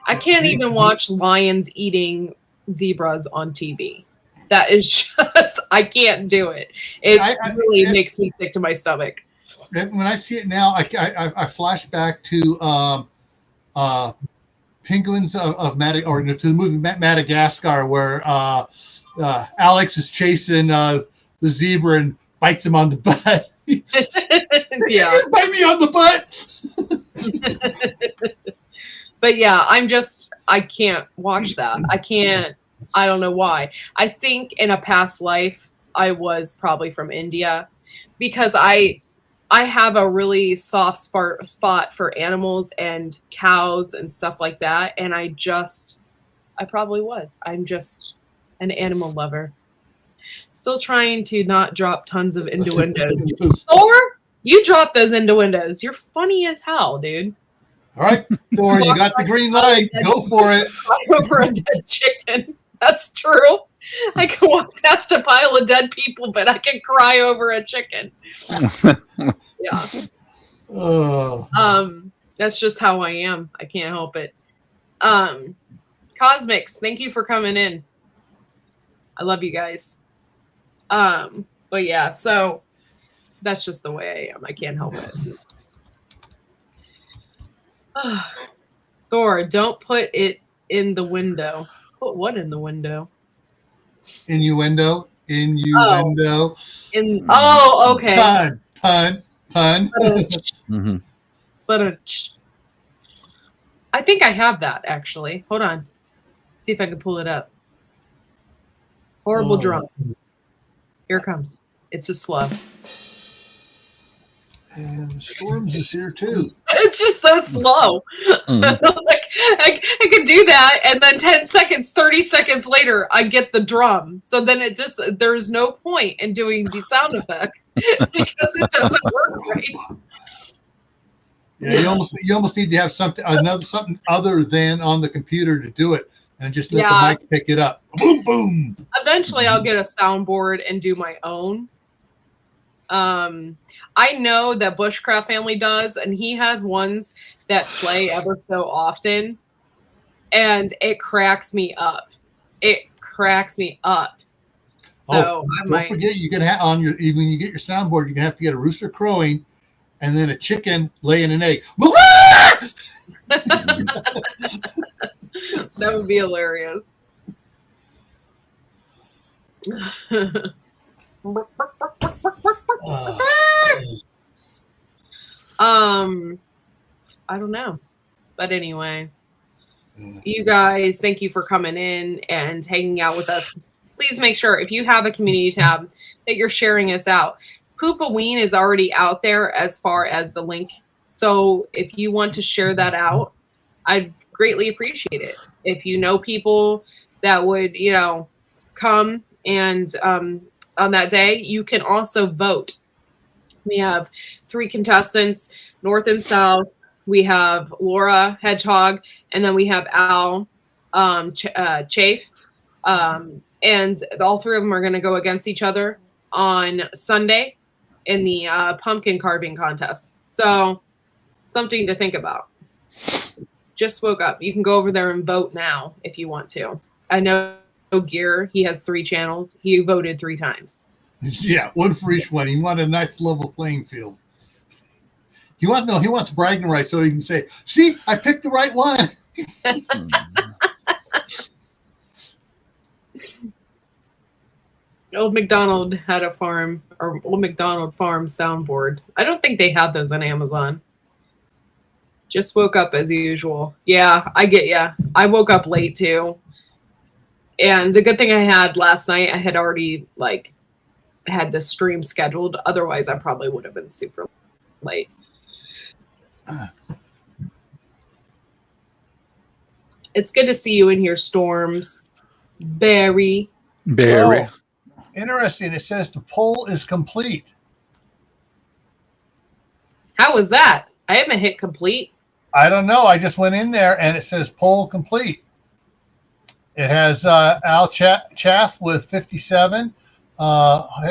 I can't even watch lions eating zebras on TV. That is just, I can't do it. It really makes me sick to my stomach. When I see it now, I flash back to Penguins of or to the movie Madagascar, where Alex is chasing the zebra and bites him on the butt. Yeah, bite me on the butt. But yeah, I can't watch that. I don't know why. I think in a past life I was probably from India, because I have a really soft spot for animals and cows and stuff like that. And I probably was. I'm just an animal lover. Still trying to not drop tons of innuendos. Or you drop those innuendos. You're funny as hell, dude. All right, Thor, you got the green light. Go for it. Over a dead chicken. That's true. I can walk past a pile of dead people, but I can cry over a chicken. Yeah. That's just how I am. I can't help it. Cosmics, thank you for coming in. I love you guys. But yeah, so that's just the way I am. I can't help it. Thor, don't put it in the window. Put what in the window? Innuendo. Oh, okay. Pun. Mm-hmm. But I think I have that actually. Hold on. See if I can pull it up. Horrible drum. Here it comes. It's a slow. And Storms is here too. It's just so slow. Like I could do that, and then 10 seconds, 30 seconds later, I get the drum. So then there's no point in doing the sound effects because it doesn't work right. Yeah, you almost need to have something other than on the computer to do it, and just let the mic pick it up. Boom, boom. Eventually, I'll get a soundboard and do my own. I know that Bushcraft Family does, and he has ones that play ever so often, and it cracks me up. So don't forget, you can have when you get your soundboard, you can have to get a rooster crowing, and then a chicken laying an egg. That would be hilarious. I don't know, but anyway, you guys, thank you for coming in and hanging out with us. Please make sure if you have a community tab that you're sharing us out. Poopaween is already out there as far as the link, so if you want to share that out, I'd greatly appreciate it. If you know people that would, come and on that day, you can also vote. We have 3 contestants, North and South. We have Laura Hedgehog, and then we have Al Chafe. And all 3 of them are going to go against each other on Sunday in the pumpkin carving contest. So something to think about. Just woke up. You can go over there and vote now if you want to. I know Gear, he has 3 channels. He voted 3 times. Yeah, one for each one. He wanted a nice level playing field. He wants bragging rights so he can say, "See, I picked the right one." Old McDonald had a farm, or Old McDonald Farm soundboard. I don't think they have those on Amazon. Just woke up as usual. Yeah, I get ya. I woke up late too. And the good thing I had last night, I had already had the stream scheduled. Otherwise, I probably would have been super late. It's good to see you in here, Storms. Barry. Oh, interesting. It says the poll is complete. How was that? I haven't hit complete. I don't know. I just went in there and it says poll complete. It has Al Chaff with 57,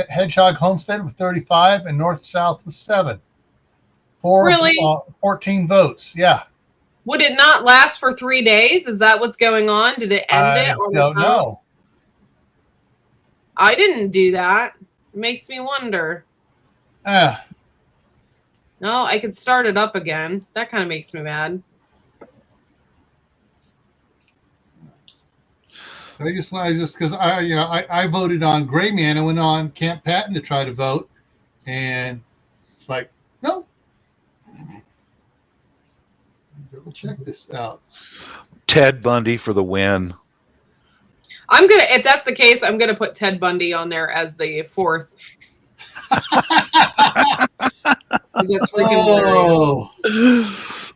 Hedgehog Homestead with 35, and North South with 7. 14 votes. Yeah. Would it not last for 3 days? Is that what's going on? Did it end it? I don't know. I didn't do that. It makes me wonder. Ah, No, I could start it up again. That kind of makes me mad. so I just because I voted on Gray Man. I went on Camp Patton to try to vote, and it's like, no. Double check this out. Ted Bundy for the win. I'm gonna, if that's the case, I'm gonna put Ted Bundy on there as the fourth. 'Cause that's freaking hilarious.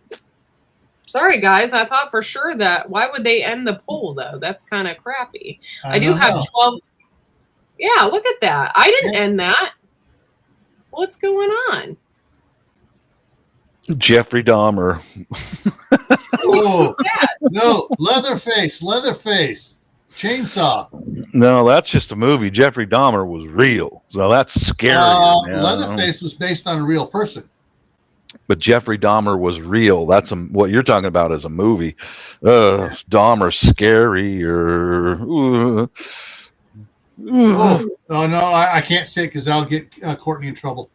Sorry, guys. I thought for sure that. Why would they end the poll though? That's kind of crappy. I do have 12. Yeah, look at that. I didn't end that. What's going on? Jeffrey Dahmer. Oh, no, Leatherface, Chainsaw. No, that's just a movie. Jeffrey Dahmer was real, so that's scary. Leatherface was based on a real person. But Jeffrey Dahmer was real. That's what you're talking about as a movie. Dahmer's scary. Oh, no, I can't say it because I'll get Courtney in trouble.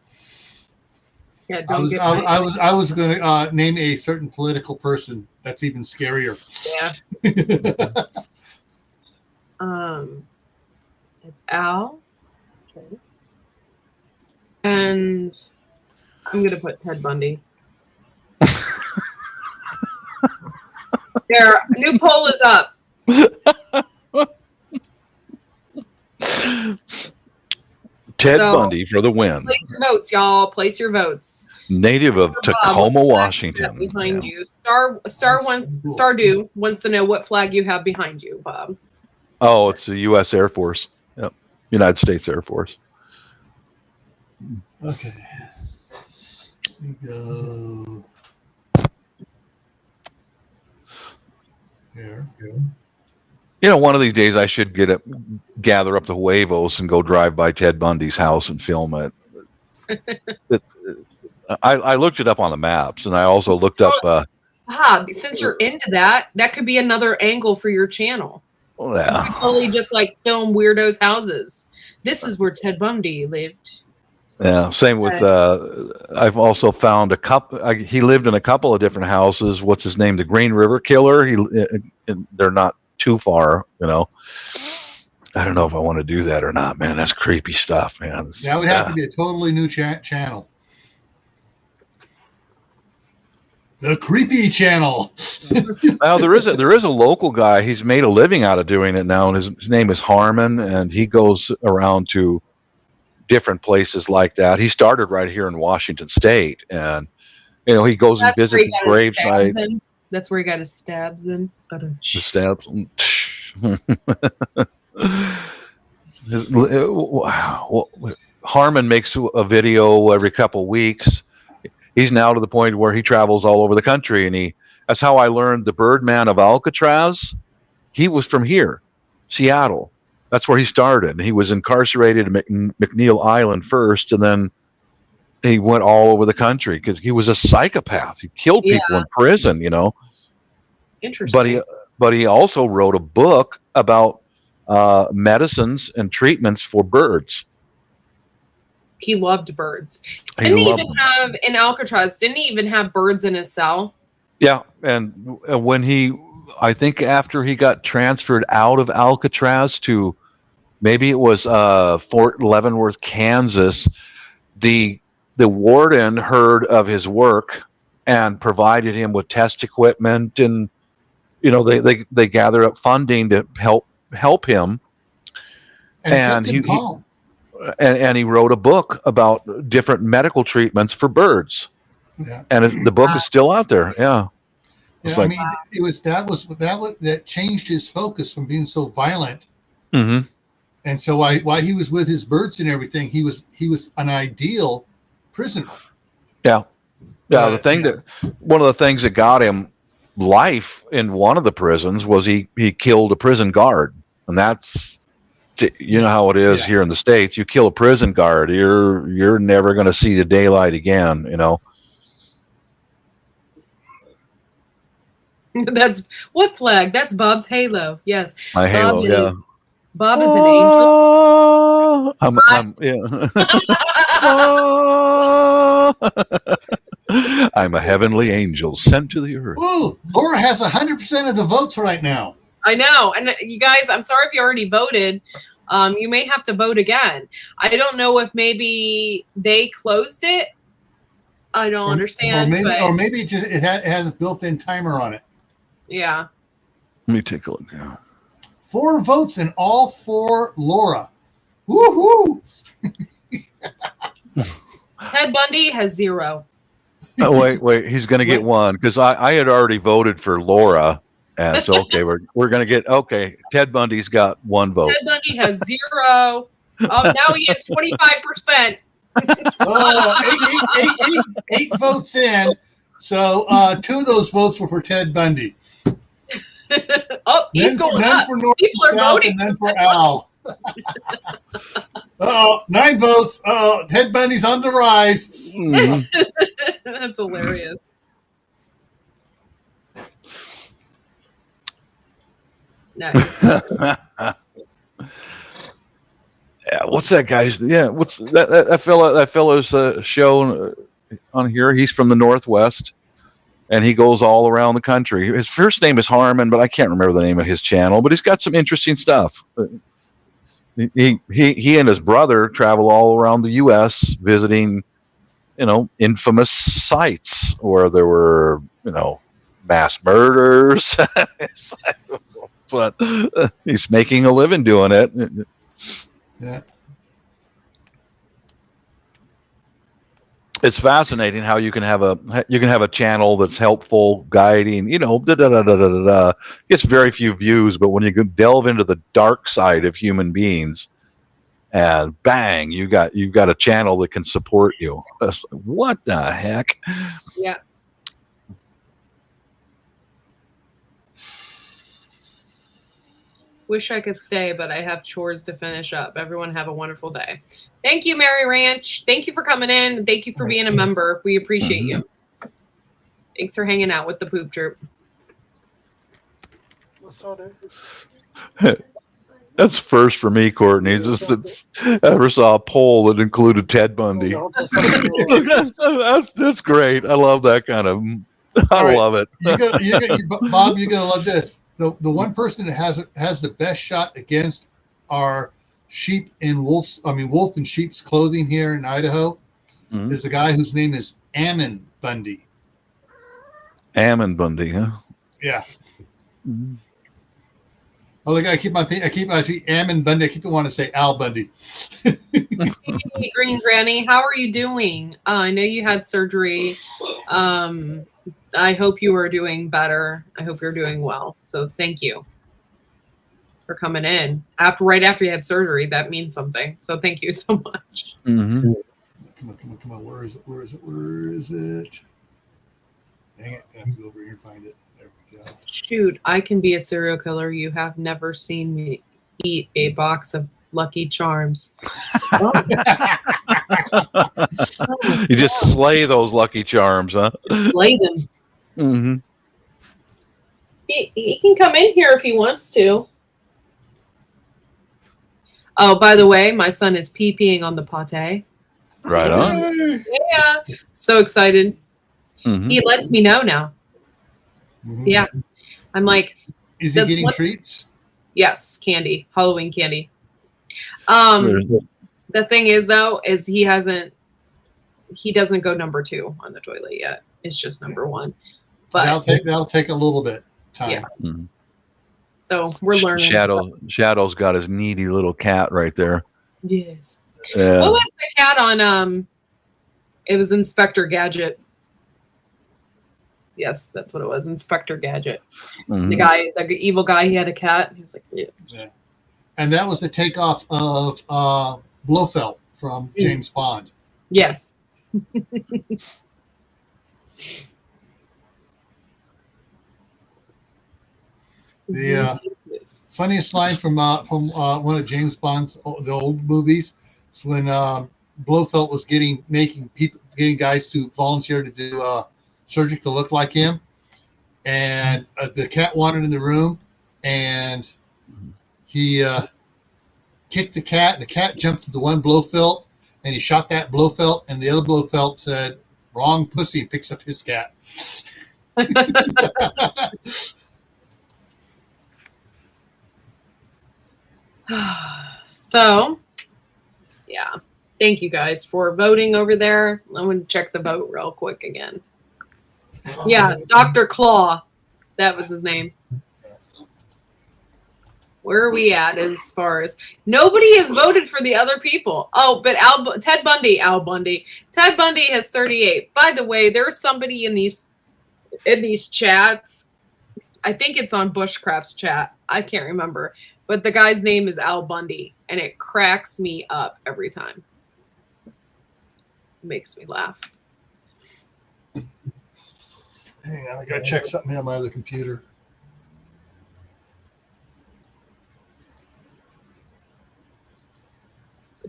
Yeah, I was going to name a certain political person that's even scarier. Yeah. It's Al. Okay. And I'm gonna put Ted Bundy. There, new poll is up. Ted Bundy for the win. Place your votes, y'all. Place your votes. Native of Tacoma, Washington. Behind you. Stardew wants to know what flag you have behind you, Bob. Oh, it's the U.S. Air Force. Yep. United States Air Force. Okay. Here we go. Here. You know, one of these days I should gather up the huevos and go drive by Ted Bundy's house and film it. I looked it up on the maps, and I also looked up. Bob, since you're into that, that could be another angle for your channel. Yeah. You could totally just like film weirdos' houses. This is where Ted Bundy lived. Yeah, same with. I've also found a couple. He lived in a couple of different houses. What's his name? The Green River Killer. They're not too far, you know. I don't know if I want to do that or not, man. That's creepy stuff, man. That would have to be a totally new channel. The Creepy Channel. Now there is a local guy. He's made a living out of doing it now, and his name is Harmon, and he goes around to different places like that. He started right here in Washington State, and you know he goes and visits the grave site. That's where he got his stabs in. The stabs. Harmon makes a video every couple weeks. He's now to the point where he travels all over the country, and that's how I learned the Birdman of Alcatraz. He was from here, Seattle. That's where he started. He was incarcerated at McNeil Island first, and then he went all over the country because he was a psychopath. He killed people in prison, you know. Interesting. But he also wrote a book about medicines and treatments for birds. He loved birds. Didn't he even have in Alcatraz? Didn't he even have birds in his cell? Yeah, and when I think after he got transferred out of Alcatraz to maybe it was Fort Leavenworth, Kansas, the warden heard of his work and provided him with test equipment, and you know they gathered up funding to help him, and he wrote a book about different medical treatments for birds. Yeah. And the book is still out there. Yeah. Yeah, I mean, that changed his focus from being so violent. Mm-hmm. And so while he was with his birds and everything, he was an ideal prisoner. Yeah. Yeah. One of the things that got him life in one of the prisons was he killed a prison guard, and that's, you know how it is here in the States. You kill a prison guard, you're never going to see the daylight again, you know. That's what flag? That's Bob's halo. Yes. My halo, yeah. Bob is an angel. I'm yeah. I'm a heavenly angel sent to the earth. Ooh, Laura has 100% of the votes right now. I know. And you guys, I'm sorry if you already voted. You may have to vote again. I don't know if maybe they closed it. I don't understand. Or maybe it has a built-in timer on it. Yeah. Let me take a look now. 4 votes and all for Laura. Woohoo! Ted Bundy has 0. Oh, wait. He's going to get 1 because I had already voted for Laura. And so, okay, we're going to get, okay, Ted Bundy's got 1 vote. Ted Bundy has 0. Oh, now he has 25%. Eight votes in. So 2 of those votes were for Ted Bundy. Oh, he's going up. For North People are South, voting. and then for Al. 9 votes. Ted Bundy's on the rise. That's hilarious. Nice. Yeah, what's that guy's? Yeah, what's that fella's show on here? He's from the Northwest, and he goes all around the country. His first name is Harmon, but I can't remember the name of his channel. But he's got some interesting stuff. He and his brother travel all around the U.S. visiting, infamous sites where there were, mass murders. But he's making a living doing it. Yeah. It's fascinating how you can have a channel that's helpful, guiding, Gets very few views, but when you can delve into the dark side of human beings, and bang, you got a channel that can support you. What the heck? Yeah. Wish I could stay, but I have chores to finish up. Everyone have a wonderful day. Thank you, Mary Ranch. Thank you for coming in. Thank you for being a member. We appreciate you. Thanks for hanging out with the Poop Troop. That's first for me, Courtney. I ever saw a poll that included Ted Bundy. That's great. I love that kind of. I love it. Bob, you're gonna love this. The one person that has the best shot against our wolf in sheep's clothing here in Idaho is the guy whose name is Ammon Bundy. Ammon Bundy, huh? Yeah. Oh, look! I see Ammon Bundy. I keep wanting to say Al Bundy. Hey, Green Granny, how are you doing? I know you had surgery. I hope you are doing better. I hope you're doing well. So thank you for coming in right after you had surgery. That means something. So thank you so much. Mm-hmm. Come on. Where is it? Dang it. I have to go over here and find it. There we go. Shoot, I can be a serial killer. You have never seen me eat a box of Lucky Charms. You just slay those Lucky Charms, huh? Slay them. Mm-hmm. He can come in here if he wants to. Oh, by the way, my son is pee-peeing on the pate. Right on. Yeah. So excited. Mm-hmm. He lets me know now. Mm-hmm. Yeah. I'm like. Is he getting treats? Yes, candy. Halloween candy. The thing is, though, is he doesn't go number 2 on the toilet yet. It's just number 1. But that'll take a little bit time. Yeah. Mm-hmm. So we're learning. Shadow's got his needy little cat right there. Yes. Yeah. What was the cat on? It was Inspector Gadget. Yes, that's what it was. Inspector Gadget. Mm-hmm. The evil guy. He had a cat. He was like, yeah. And that was the takeoff of Blofeld from James Bond. Yes. The funniest line from one of James Bond's the old movies is when Blofeld was getting guys to volunteer to do surgery to look like him, and the cat wandered in the room, and he kicked the cat. The cat jumped to the one Blofeld, and he shot that Blofeld, and the other Blofeld said, "Wrong pussy," and picks up his cat. So, yeah. Thank you guys for voting over there. I'm going to check the vote real quick again. Yeah, Dr. Claw. That was his name. Where are we at as far as nobody has voted for the other people? Oh, but Ted Bundy has 38. By the way, there's somebody in these chats. I think it's on Bushcraft's chat. I can't remember, but the guy's name is Al Bundy, and it cracks me up every time. It makes me laugh. Hang on, I gotta check something on my other computer.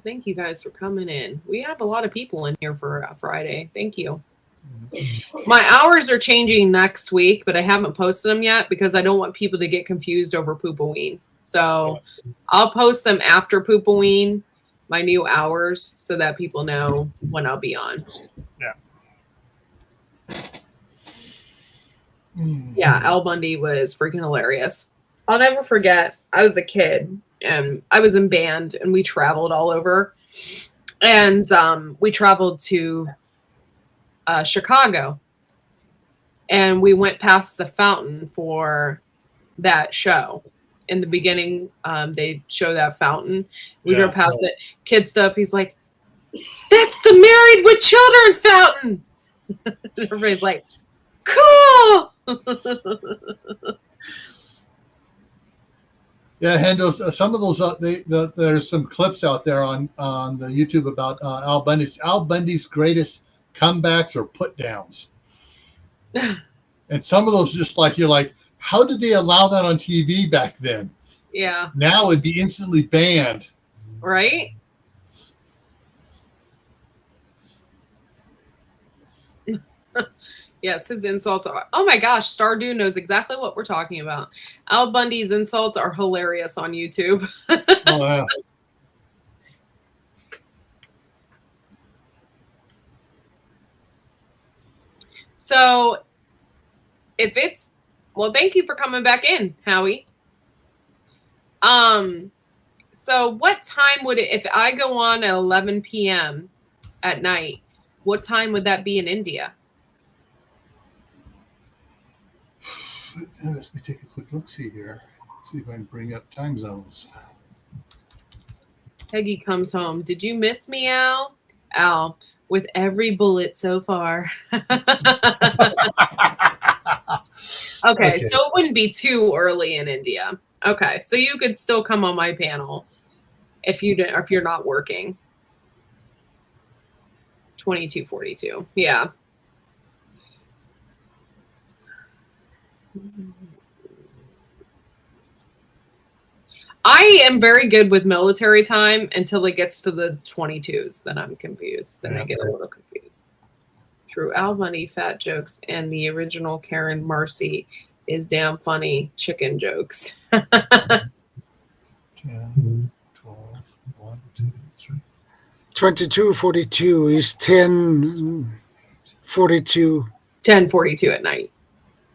Thank you guys for coming in. We have a lot of people in here for Friday. Thank you. My hours are changing next week, but I haven't posted them yet because I don't want people to get confused over Poopaween. So I'll post them after Poopaween, my new hours, so that people know when I'll be on. Yeah, Al Bundy was freaking hilarious. I'll never forget, I was a kid and I was in band and we traveled all over. And we traveled to Chicago. And we went past the fountain for that show. In the beginning, they show that fountain. We drove past it. Kid stuff, he's like, "That's the Married with Children fountain." Everybody's like, "Cool." Yeah, Hendo, some of those, there's some clips out there on the YouTube about Al Bundy's greatest comebacks or put downs. And some of those just like, you're like, how did they allow that on TV back then? Yeah. Now it'd be instantly banned. Right? Yes, his insults are, oh my gosh, Stardew knows exactly what we're talking about. Al Bundy's insults are hilarious on YouTube. Oh, yeah. So if it's, well, thank you for coming back in, Howie. So what time would it, if I go on at 11 p.m. at night, what time would that be in India? Let me take a quick look-see here. See if I can bring up time zones. Peggy comes home. Did you miss me, Al? Al, with every bullet so far. Okay, so it wouldn't be too early in India. Okay, so you could still come on my panel if you're not working. 22:42. Yeah. I am very good with military time until it gets to the 22s. Then I'm confused. Then I get a little confused. True. Al Bundy fat jokes and the original Karen Marcy is damn funny chicken jokes. 10, 12, 1, 2, 3. 22:42 is 10:42. 10:42 at night.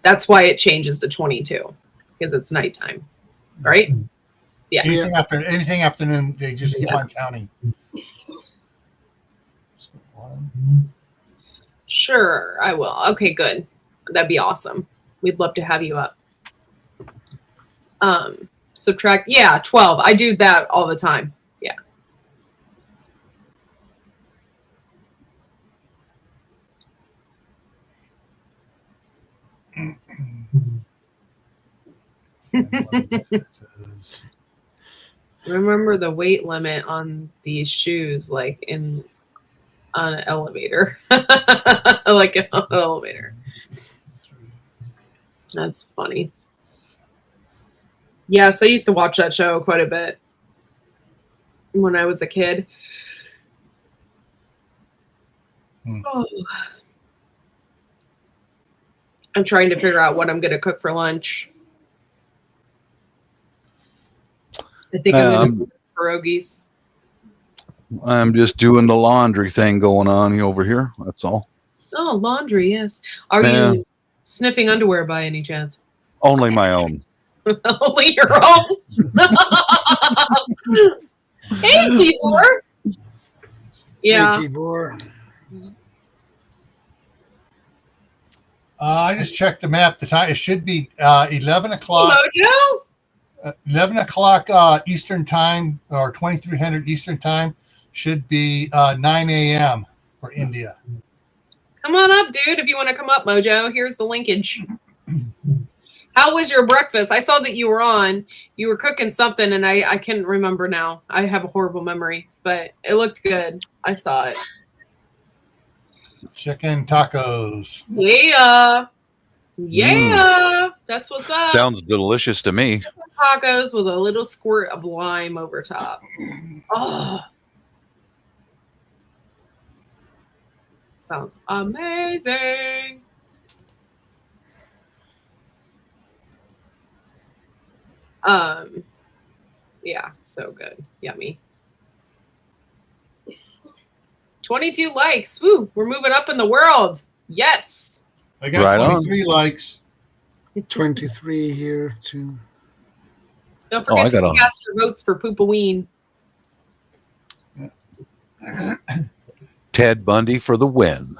That's why it changes to 22 because it's nighttime, right? Yeah. Anything afternoon, they just keep on counting. So 1. Sure, I will. Okay, good. That'd be awesome. We'd love to have you up. Subtract, 12. I do that all the time. Yeah. Remember the weight limit on these shoes, like on an elevator. Like an elevator. That's funny. Yes, I used to watch that show quite a bit when I was a kid. Oh. I'm trying to figure out what I'm going to cook for lunch. I think I'm going to pierogies. I'm just doing the laundry thing going on over here. That's all. Oh, laundry, yes. Are Yeah. you sniffing underwear by any chance? Only my own. Only your own? Hey, Tibor. Yeah. Hey, Tibor. I just checked the map. The time, it should be 11 o'clock. Mojo? 11 o'clock Eastern time, or 2300 Eastern time, should be 9 a.m. for India. Come on up, dude, if you want to come up, Mojo. Here's the linkage. How was your breakfast? I saw that you were on. You were cooking something, and I can't remember now. I have a horrible memory, but it looked good. I saw it. Chicken tacos. Yeah. Yeah. That's what's up. Sounds delicious to me. Tacos with a little squirt of lime over top. Oh. Sounds amazing. Yeah, so good. Yummy. 22 likes. Woo, we're moving up in the world. Yes. I got Right on. 23 likes. 23 here too. Don't Oh, I forget got to cast your votes for Poopaween. Ted Bundy for the win.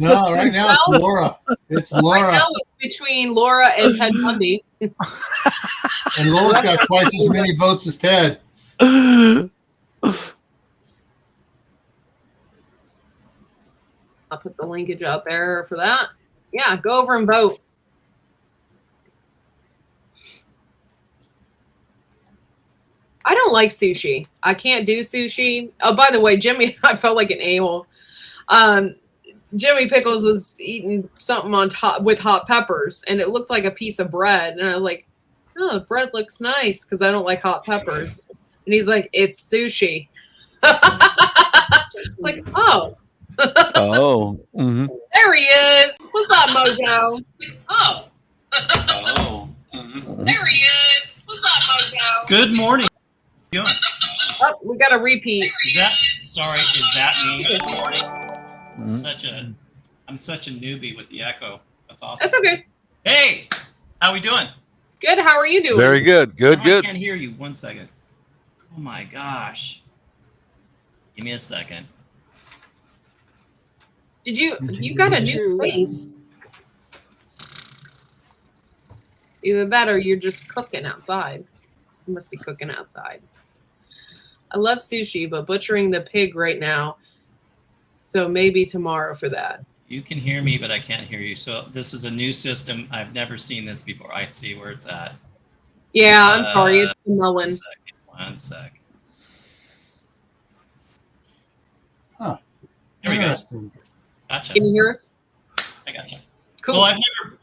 No, right now it's Laura. It's Laura. Right now it's between Laura and Ted Bundy. And Laura's got twice as many votes as Ted. I'll put the linkage out there for that. Yeah, go over and vote. I don't like sushi. I can't do sushi. Oh, by the way, Jimmy, I felt like an a-hole. Jimmy Pickles was eating something on top with hot peppers, and it looked like a piece of bread. And I was like, oh, the bread looks nice because I don't like hot peppers. And he's like, it's sushi. It's like, oh. Oh. Mm-hmm. There he is. What's up, Mojo? Oh. There he is. What's up, Mojo? Good morning. How you doing? Oh, we got a repeat. Is that me? Good morning. I'm such a newbie with the echo. That's awesome. That's okay. Hey, how we doing? Good. How are you doing? Very good. Good, Oh, good. I can't hear you. 1 second. Oh my gosh. Give me a second. Did you got a new space? Either that or you're just cooking outside. You must be cooking outside. I love sushi, but butchering the pig right now. So maybe tomorrow for that. You can hear me, but I can't hear you. So this is a new system. I've never seen this before. I see where it's at. Yeah, I'm sorry. It's the melon. One sec. Huh. There we go. Interesting. Gotcha. Can you hear us? I gotcha. Cool. Well,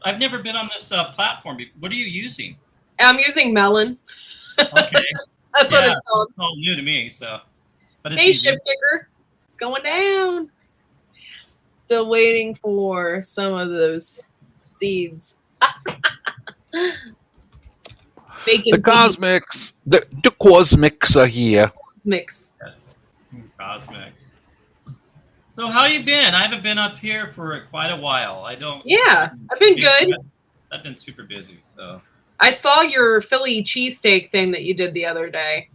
I've never been on this platform before. What are you using? I'm using melon. Okay. That's what it's called. It's all new to me, so. But it's Hey, easy. Shift Kicker. It's going down. Still waiting for some of those seeds. Bacon The cosmics. The cosmics are here. mix. Yes. Cosmics. So how you been? I haven't been up here for quite a while. I don't. Yeah, I've been good. I've been super busy. So. I saw your Philly cheesesteak thing that you did the other day.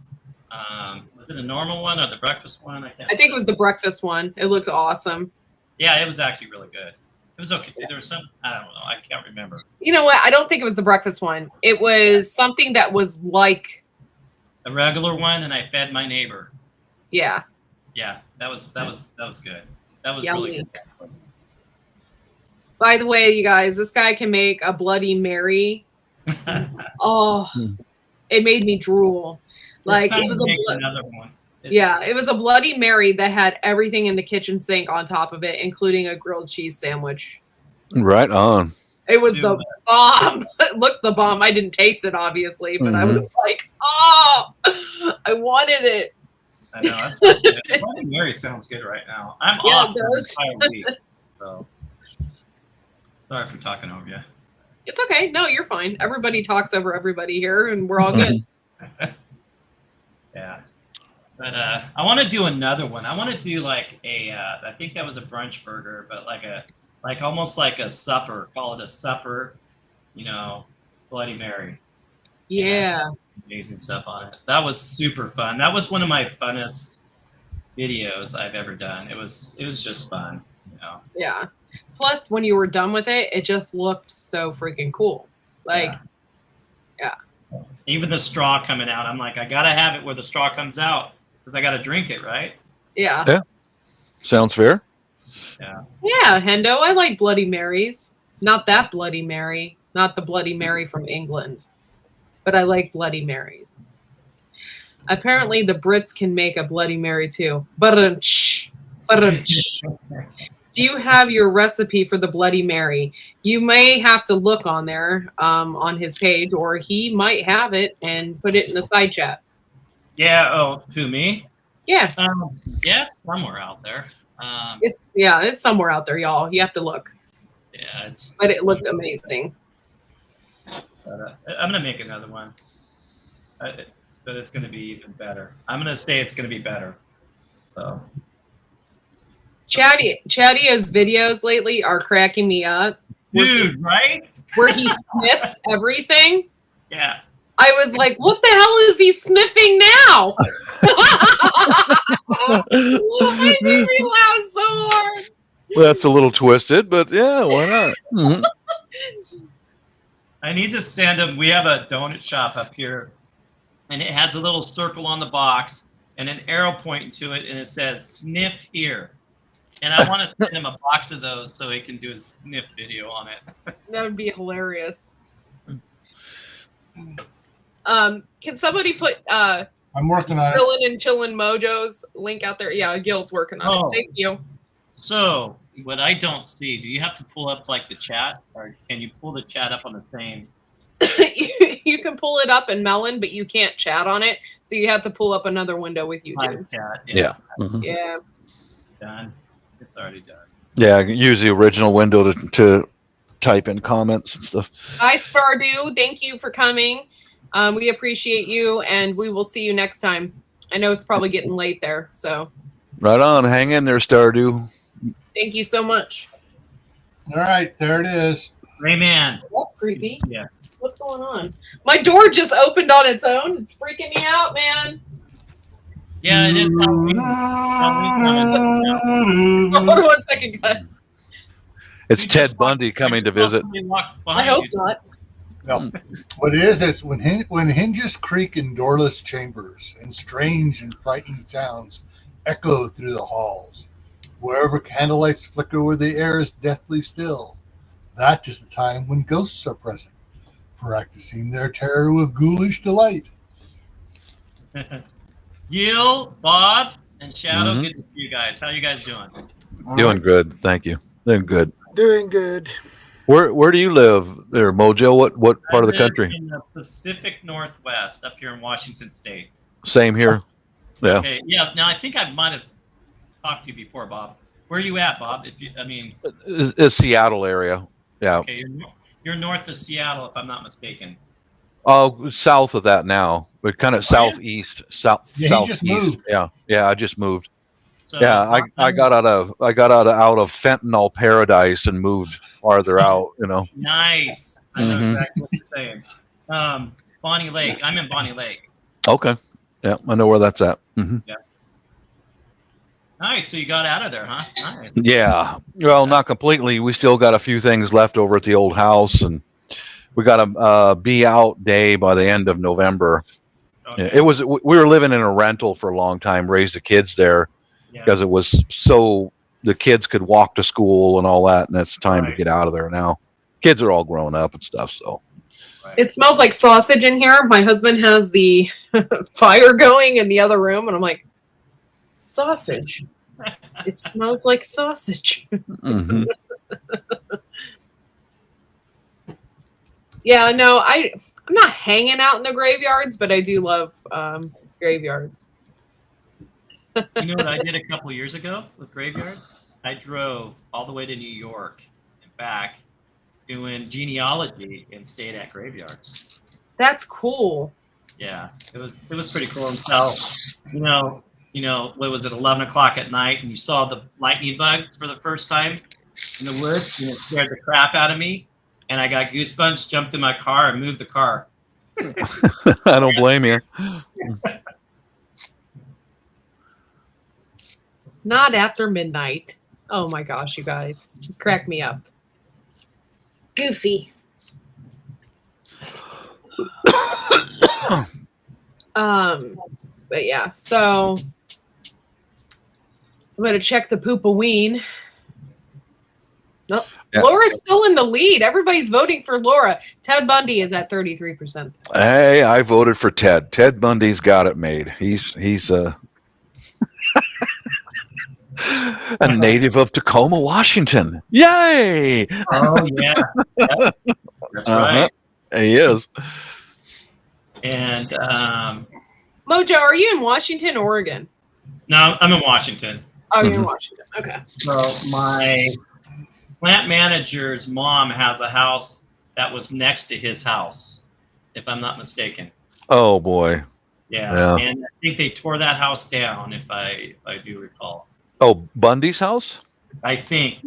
Was it a normal one or the breakfast one? I think it was the breakfast one. It looked awesome. Yeah, it was actually really good. It was okay. There was some, I don't know. I can't remember. You know what? I don't think it was the breakfast one. It was something that was like a regular one, and I fed my neighbor. Yeah. Yeah, that was good. That was Yummy. really good. By the way, you guys, this guy can make a Bloody Mary. Oh, it made me drool. Like it was another one. Yeah, it was a Bloody Mary that had everything in the kitchen sink on top of it, including a grilled cheese sandwich. Right on. It was the bomb. It looked the bomb. I didn't taste it, obviously, but I was like, oh, I wanted it. I know. That sounds good. Bloody Mary sounds good right now. I'm off for the entire week. So. Sorry for talking over you. It's okay. No, you're fine. Everybody talks over everybody here, and we're all good. But I want to do another one. I want to do like a, I think that was a brunch burger, but like almost like a supper. Call it a supper, you know, Bloody Mary. Yeah. Amazing stuff on it. That was super fun. That was one of my funnest videos I've ever done. It was just fun, you know. Yeah. Plus, when you were done with it, it just looked so freaking cool. Like, yeah. Even the straw coming out, I'm like, I gotta have it where the straw comes out because I gotta drink it, right? Yeah. Yeah. Sounds fair. Yeah. Yeah, Hendo, I like Bloody Marys. Not that Bloody Mary. Not the Bloody Mary from England. But I like Bloody Marys. Apparently, the Brits can make a Bloody Mary too. Ba-dum-tsh. Ba-dum-tsh. Do you have your recipe for the Bloody Mary? You may have to look on there on his page, or he might have it and put it in the side chat. Yeah. Oh, to me? Yeah. Yeah, it's somewhere out there. It's somewhere out there, y'all. You have to look. Yeah, But it looked amazing. But, I'm gonna make another one, but it's gonna be even better. I'm gonna say it's gonna be better. So. Chadia's videos lately are cracking me up. Dude, right? Where he sniffs everything. Yeah. I was like, what the hell is he sniffing now? It made me laugh so hard. Well, that's a little twisted, but yeah, why not? Mhm. I need to send him. We have a donut shop up here, and it has a little circle on the box and an arrow pointing to it, and it says "sniff here." And I want to send him a box of those so he can do a sniff video on it. That would be hilarious. Can somebody put I'm working on it. Grillin' and Chillin' Mojo's link out there? Yeah, Gil's working on Oh. it. Thank you. So what I don't see, do you have to pull up like the chat, or can you pull the chat up on the same? You can pull it up in Melon, but you can't chat on it. So you have to pull up another window with YouTube. Live chat? Yeah. Mhm. Yeah. Done. It's already done. Yeah, use the original window to type in comments and stuff. Hi, Stardew. Thank you for coming. We appreciate you, and we will see you next time. I know it's probably getting late there, so Right on. Hang in there, Stardew. thank you so much. All right, there it is. Rayman. That's creepy. Yeah. What's going on? My door just opened on its own. It's freaking me out, man. Yeah, it is Halloween. Hold on 1 second, guys. It's Ted Bundy coming to visit. I hope not. No. What it is when hinges creak in doorless chambers and strange and frightening sounds echo through the halls, wherever candlelights flicker where the air is deathly still, that is the time when ghosts are present, practicing their terror with ghoulish delight. Gil, Bob, and Shadow, Mhm. good to see you guys. How you guys doing? Doing good. Thank you. Doing good. Doing good. Where do you live there, Mojo? What part of the I live country? in the Pacific Northwest, up here in Washington State. Same here. Yeah. Okay. Yeah. Now I think I might have talked to you before, Bob. Where are you at, Bob? It's Seattle area. Yeah. Okay, you're north of Seattle, if I'm not mistaken. Oh, south of that now. We're kind of southeast. South. Yeah, he southeast. just moved. Yeah. I just moved. So, Yeah, I got out of fentanyl paradise and moved farther out. You know. Nice. I know Mhm. exactly what you're saying. Bonnie Lake. I'm in Bonnie Lake. Okay. Yeah, I know where that's at. Hmm. Yeah. Nice. So you got out of there, huh? Nice. Yeah. Well, not completely. We still got a few things left over at the old house, and we got a be out day by the end of November. Okay. Yeah, we were living in a rental for a long time, raised the kids there Yeah. because it was so the kids could walk to school and all that, and it's time to Right. get out of there now. Kids are all grown up and stuff, so. It smells like sausage in here. My husband has the fire going in the other room, and I'm like, sausage. It smells like sausage. Mhm. Yeah, no, I'm not hanging out in the graveyards, but I do love graveyards. You know what I did a couple years ago with graveyards? I drove all the way to New York and back doing genealogy and stayed at graveyards. That's cool. Yeah, it was pretty cool until, what was it, 11 o'clock at night, and you saw the lightning bugs for the first time in the woods, and it scared the crap out of me, and I got goosebumps, jumped in my car, and moved the car. I don't blame you. Not after midnight. Oh my gosh, you guys. Crack me up. Goofy. But yeah, so I'm gonna check the poop-a-ween. Nope. Yeah. Laura's still in the lead. Everybody's voting for Laura. Ted Bundy is at 33%. Hey, I voted for Ted. Ted Bundy's got it made. He's a native of Tacoma, Washington. Yay! Oh yeah, that's right. He is. And Mojo, are you in Washington, Oregon? no, I'm in Washington. Oh, you're in Washington. Okay. So my plant manager's mom has a house that was next to his house, if I'm not mistaken. Oh boy. Yeah. And I think they tore that house down, if I do recall. Oh, Bundy's house? I think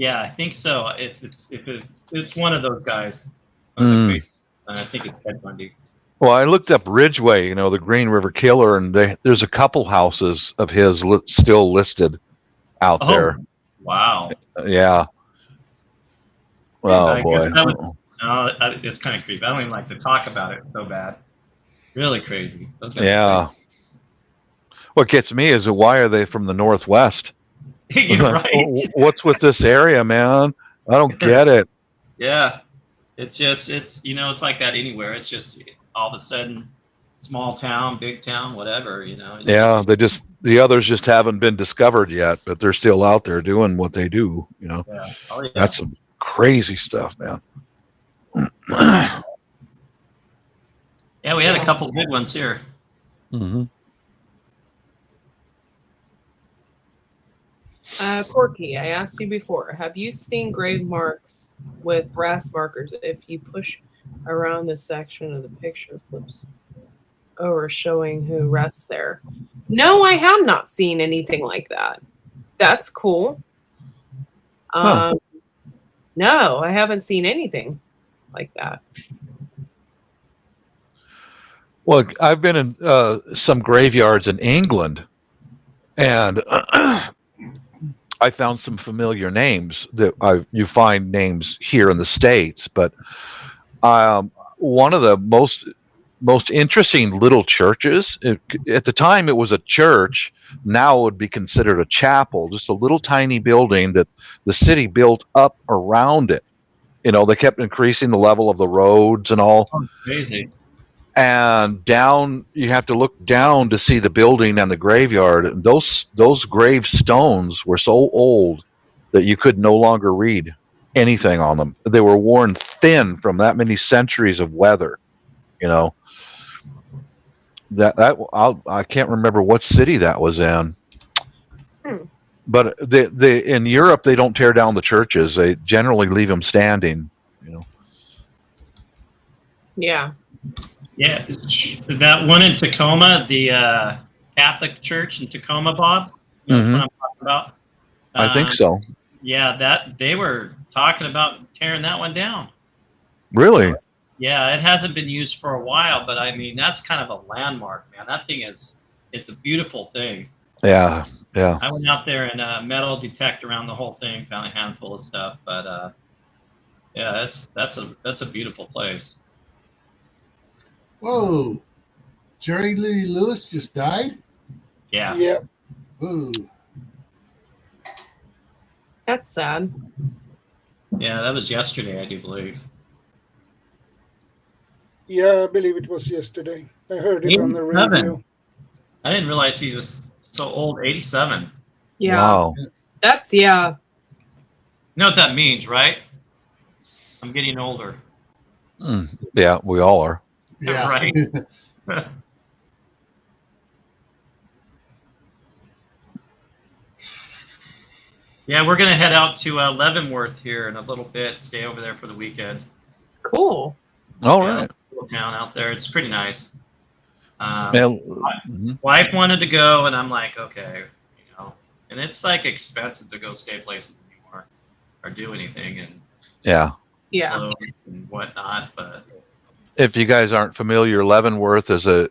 so. If it's one of those guys, Mm. I think it's Ted Bundy. Well, I looked up Ridgeway, the Green River Killer, and there's a couple houses of his still listed out there. Wow. Yeah. Oh boy. It's kind of creepy. I don't even like to talk about it. So bad. Really crazy. Those guys are Yeah. What gets me is why are they from the Northwest? crazy. You're right. What's with this area, man? I don't get it. Yeah. It's like that anywhere. It's just all of a sudden, small town, big town, whatever, Yeah, the others just haven't been discovered yet, but they're still out there doing what they do, Yeah. Oh, yeah. That's some crazy stuff, man. Yeah, we had a couple good ones here. Mm-hmm. Corky, I asked you before, have you seen grave marks with brass markers? If you push around this section of the picture flips over showing who rests there. No, I have not seen anything like that. That's cool. No, I haven't seen anything like that. Well, I've been in some graveyards in England, and I found some familiar names that you find names here in the States, but one of the most interesting little churches, at the time it was a church, now it would be considered a chapel, just a little tiny building that the city built up around it. They kept increasing the level of the roads and all. Oh, crazy. And down, you have to look down to see the building and the graveyard. And those gravestones were so old that you could no longer read anything on them. They were worn thin from that many centuries of weather. I can't remember what city that was in. But in Europe, they don't tear down the churches. They generally leave them standing. Yeah. Yeah, that one in Tacoma, the Catholic Church in Tacoma, Bob. That's what I'm talking about. I think so. Yeah, they were talking about tearing that one down. Really? Yeah, it hasn't been used for a while, but I mean that's kind of a landmark, man. That thing it's a beautiful thing. Yeah. I went out there and metal detect around the whole thing, found a handful of stuff, but yeah, that's a beautiful place. Whoa. Jerry Lee Lewis just died? Yeah. Yep. Ooh. That's sad. Yeah, that was yesterday, I do believe. Yeah, I believe it was yesterday. I heard it on the 87. radio. I didn't realize he was so old, 87. Yeah. Wow. That's You know what that means, right? I'm getting older. Yeah, we all are. Yeah. Right. Yeah, we're gonna head out to Leavenworth here in a little bit. Stay over there for the weekend. cool. All Yeah, right. little town out there. It's pretty nice. Wife wanted to go, and I'm like, okay, and it's like expensive to go stay places anymore or do anything, and Yeah. Yeah. and whatnot. But If you guys aren't familiar, Leavenworth is a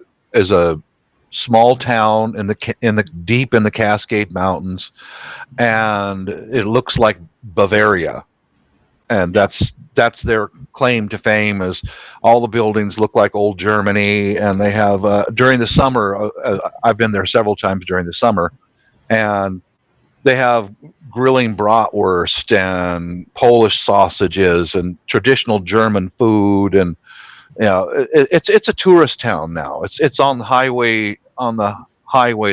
small town in the deep in the Cascade Mountains, and it looks like Bavaria, and that's their claim to fame. Is all the buildings look like old Germany, and they have during the summer. I've been there several times during the summer, and they have grilling bratwurst and Polish sausages and traditional German food, and it's a tourist town now. It's on the highway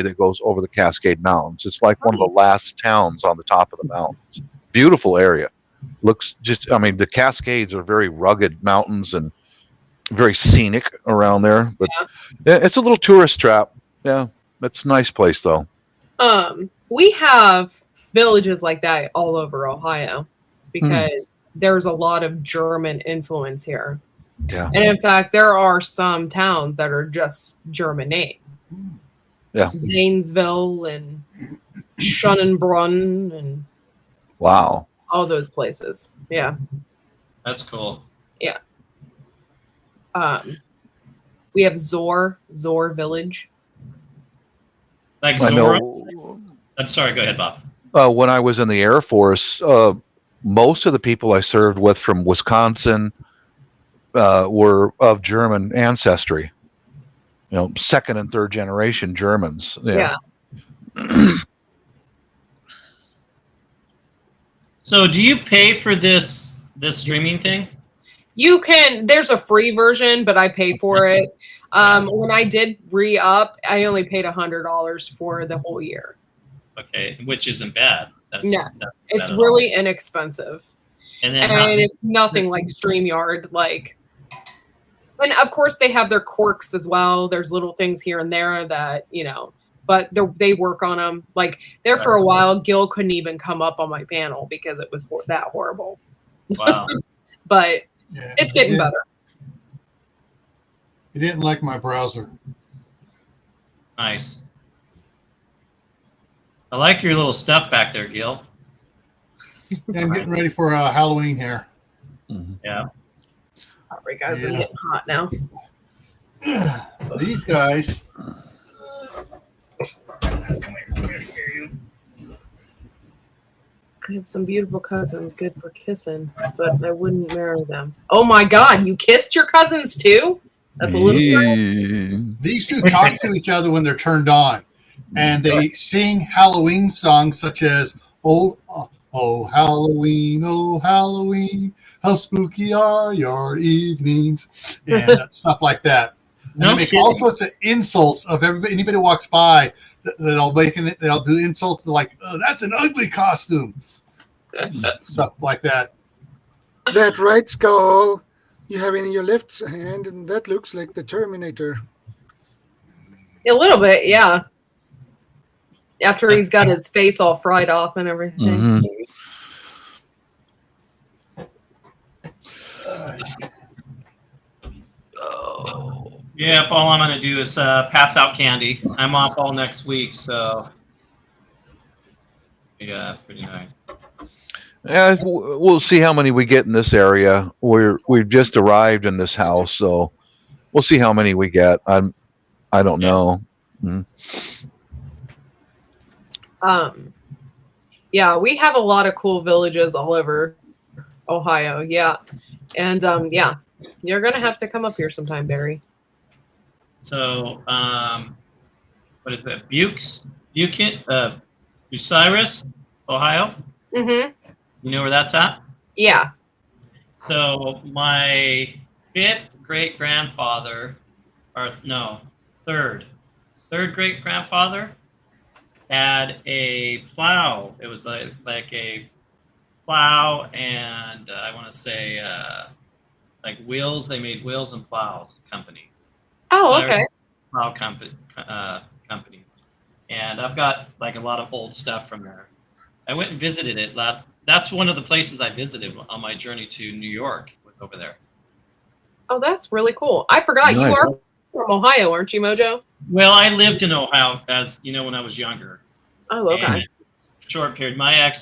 that goes over the Cascade Mountains. It's like one of the last towns on the top of the mountains. Beautiful area. The Cascades are very rugged mountains and very scenic around there. But it's a little tourist trap. Yeah, it's a nice place though. We have villages like that all over Ohio because there's a lot of German influence here. Yeah. And in fact, there are some towns that are just German names. Yeah. Zanesville and Schönenbrunn and Wow. all those places. Yeah. that's cool. Yeah. We have Zor Village. Like I Zora. know. I'm sorry. Go ahead, Bob. When I was in the Air Force, most of the people I served with from Wisconsin were of German ancestry. Second and third generation Germans. Yeah. So, do you pay for this streaming thing? You can. There's a free version, but I pay for it. When I did re-up, I only paid $100 for the whole year. Okay, which isn't bad. It's really inexpensive, and then it's nothing like StreamYard. And of course they have their quirks as well. There's little things here and there that but they work on them. Like there for a while, Gil couldn't even come up on my panel because it was that horrible. Wow. But it's getting better. He didn't like my browser. Nice. I like your little stuff back there, Gil. Yeah, I'm getting ready for Halloween here. Yeah. Sorry, guys, I'm getting hot now. These guys. I have some beautiful cousins, good for kissing, but I wouldn't marry them. Oh my God, you kissed your cousins too? That's a little strange. These two talk to each other when they're turned on, and they sing Halloween songs such as "Oh Halloween, how spooky are your evenings," and stuff like that. And they make all sorts of insults of everybody. Anybody who walks by, they'll do insults like, "Oh, that's an ugly costume," stuff like that. That right skull you have in your left hand, and that looks like the Terminator. A little bit, yeah. After he's got his face all fried off and everything. Yeah, all I'm going to do is pass out candy. I'm off all next week, so yeah, pretty nice. Yeah, we'll see how many we get in this area. We've just arrived in this house, so we'll see how many we get. I don't know. Yeah, we have a lot of cool villages all over Ohio. Yeah, and yeah, you're gonna have to come up here sometime, Barry. So, what is that? Bucyrus, Ohio. Mm-hmm. You know where that's at? Yeah. So my fifth great grandfather, third great grandfather had a plow. It was like a plow, and I want to say like wheels. They made wheels and plows company. Oh, okay. Plow company. And I've got like a lot of old stuff from there. I went and visited it. That's one of the places I visited on my journey to New York. Was over there. Oh, that's really cool. I forgot Nice. you are from Ohio, aren't you, Mojo? Well, I lived in Ohio, as you know, when I was younger. Oh, okay. And short period. My I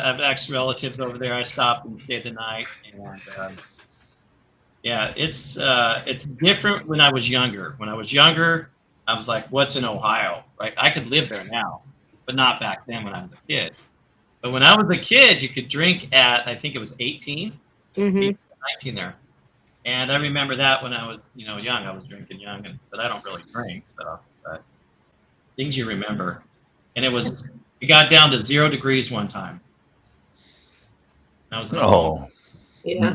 have ex relatives over there. I stopped and stayed the night, and yeah, it's different when I was younger. When I was younger, I was like, "What's in Ohio?" Right? I could live there now, but not back then when I was a kid. But when I was a kid, you could drink at, I think it was 18, 19 there. And I remember that when I was, young. I was drinking young, but I don't really drink. So, but things you remember. And it got down to 0 degrees one time. That was Yeah.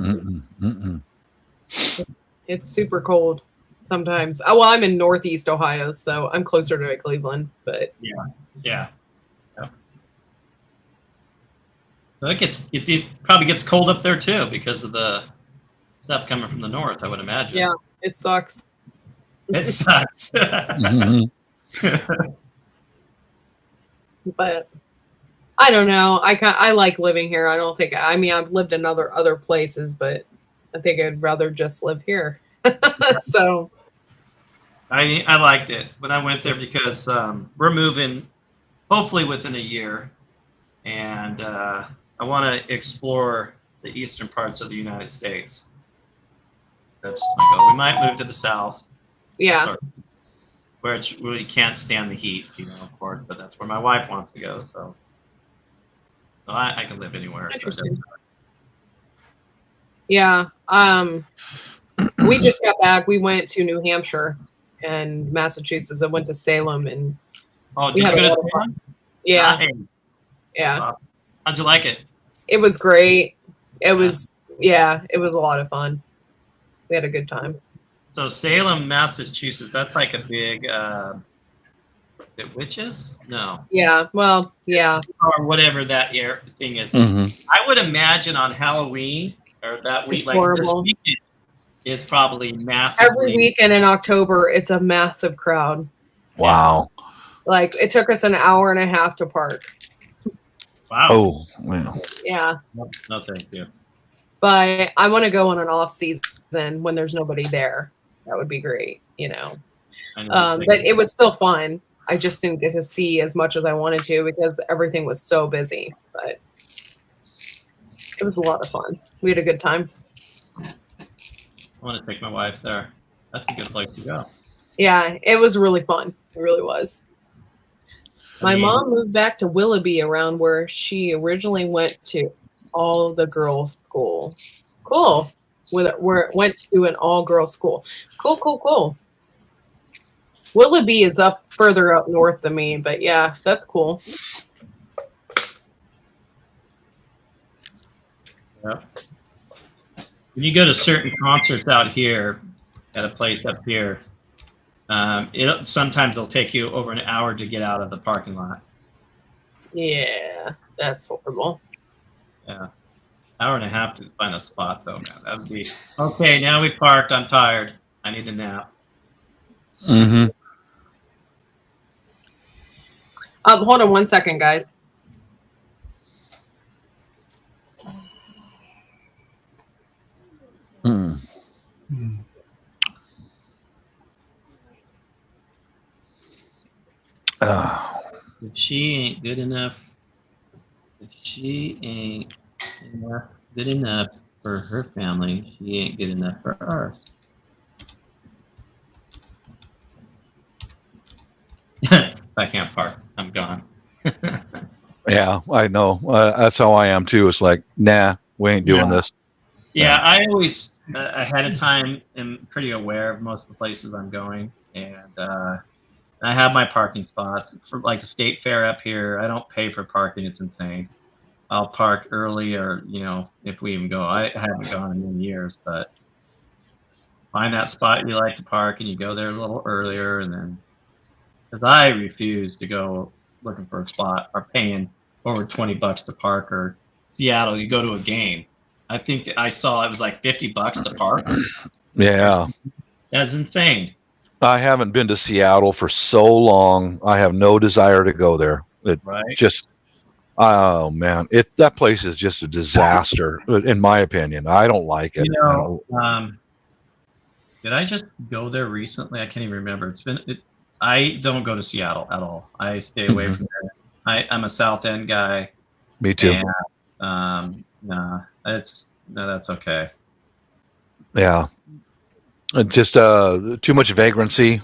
It's super cold sometimes. Oh, well, I'm in Northeast Ohio, so I'm closer to Cleveland. But yeah. So it probably gets cold up there too because of the stuff coming from the north, I would imagine. Yeah, it sucks. It sucks. But I don't know. I like living here. I've lived in other places, but I think I'd rather just live here. So I liked it, but I went there because we're moving hopefully within a year, and I want to explore the eastern parts of the United States. That's just my goal. We might move to the south. Yeah. Where you can't stand the heat, of course, but that's where my wife wants to go. So I can live anywhere. Interesting. Yeah. We just got back. We went to New Hampshire and Massachusetts. I went to Salem and. Oh, did you go to Salem? Yeah. Nice. Yeah. How'd you like it? It was great. It was a lot of fun. We had a good time. So Salem, Massachusetts, that's like a big witches? No. Yeah, well, yeah. Or whatever that thing is. I would imagine on Halloween or that week, It's like horrible. this weekend is probably massive. Every weekend in October, it's a massive crowd. Wow. Like, it took us an hour and a half to park. Wow. Oh, wow. Yeah. No, thank you. But I want to go on an off season when there's nobody there. That would be great, But it was still fun. I just didn't get to see as much as I wanted to because everything was so busy. But it was a lot of fun. We had a good time. I want to take my wife there. That's a good place to go. Yeah, it was really fun. It really was. My mom moved back to Willoughby around where she originally went to all the girls school. Cool. Where it went to an all girls school. Cool. Willoughby is further up north than me, but yeah, that's cool. Yeah. When you go to certain concerts out here at a place up here, sometimes it'll take you over an hour to get out of the parking lot. Yeah, that's horrible. Yeah. Hour and a half to find a spot, though, man. That would be okay. Now we parked. I'm tired. I need a nap. Hold on 1 second, guys. If she ain't good enough, good enough for her family, she ain't good enough for ours. I can't park. I'm gone. Yeah, I know. That's how I am too. It's like, nah, we ain't doing this. Yeah, I always ahead of time am pretty aware of most of the places I'm going, and I have my parking spots for like the state fair up here. I don't pay for parking; it's insane. I'll park early, or if we even go. I haven't gone in many years, but find that spot you like to park, and you go there a little earlier, and then because I refuse to go looking for a spot or paying over $20 to park, or Seattle, you go to a game. I think I saw it was like $50 to park. Yeah. That's insane. I haven't been to Seattle for so long. I have no desire to go there. Oh man, that place is just a disaster, in my opinion. I don't like it. Did I just go there recently? I can't even remember. I don't go to Seattle at all. I stay away from there. I'm a South End guy. Me too. And, that's okay. Yeah. Just too much vagrancy.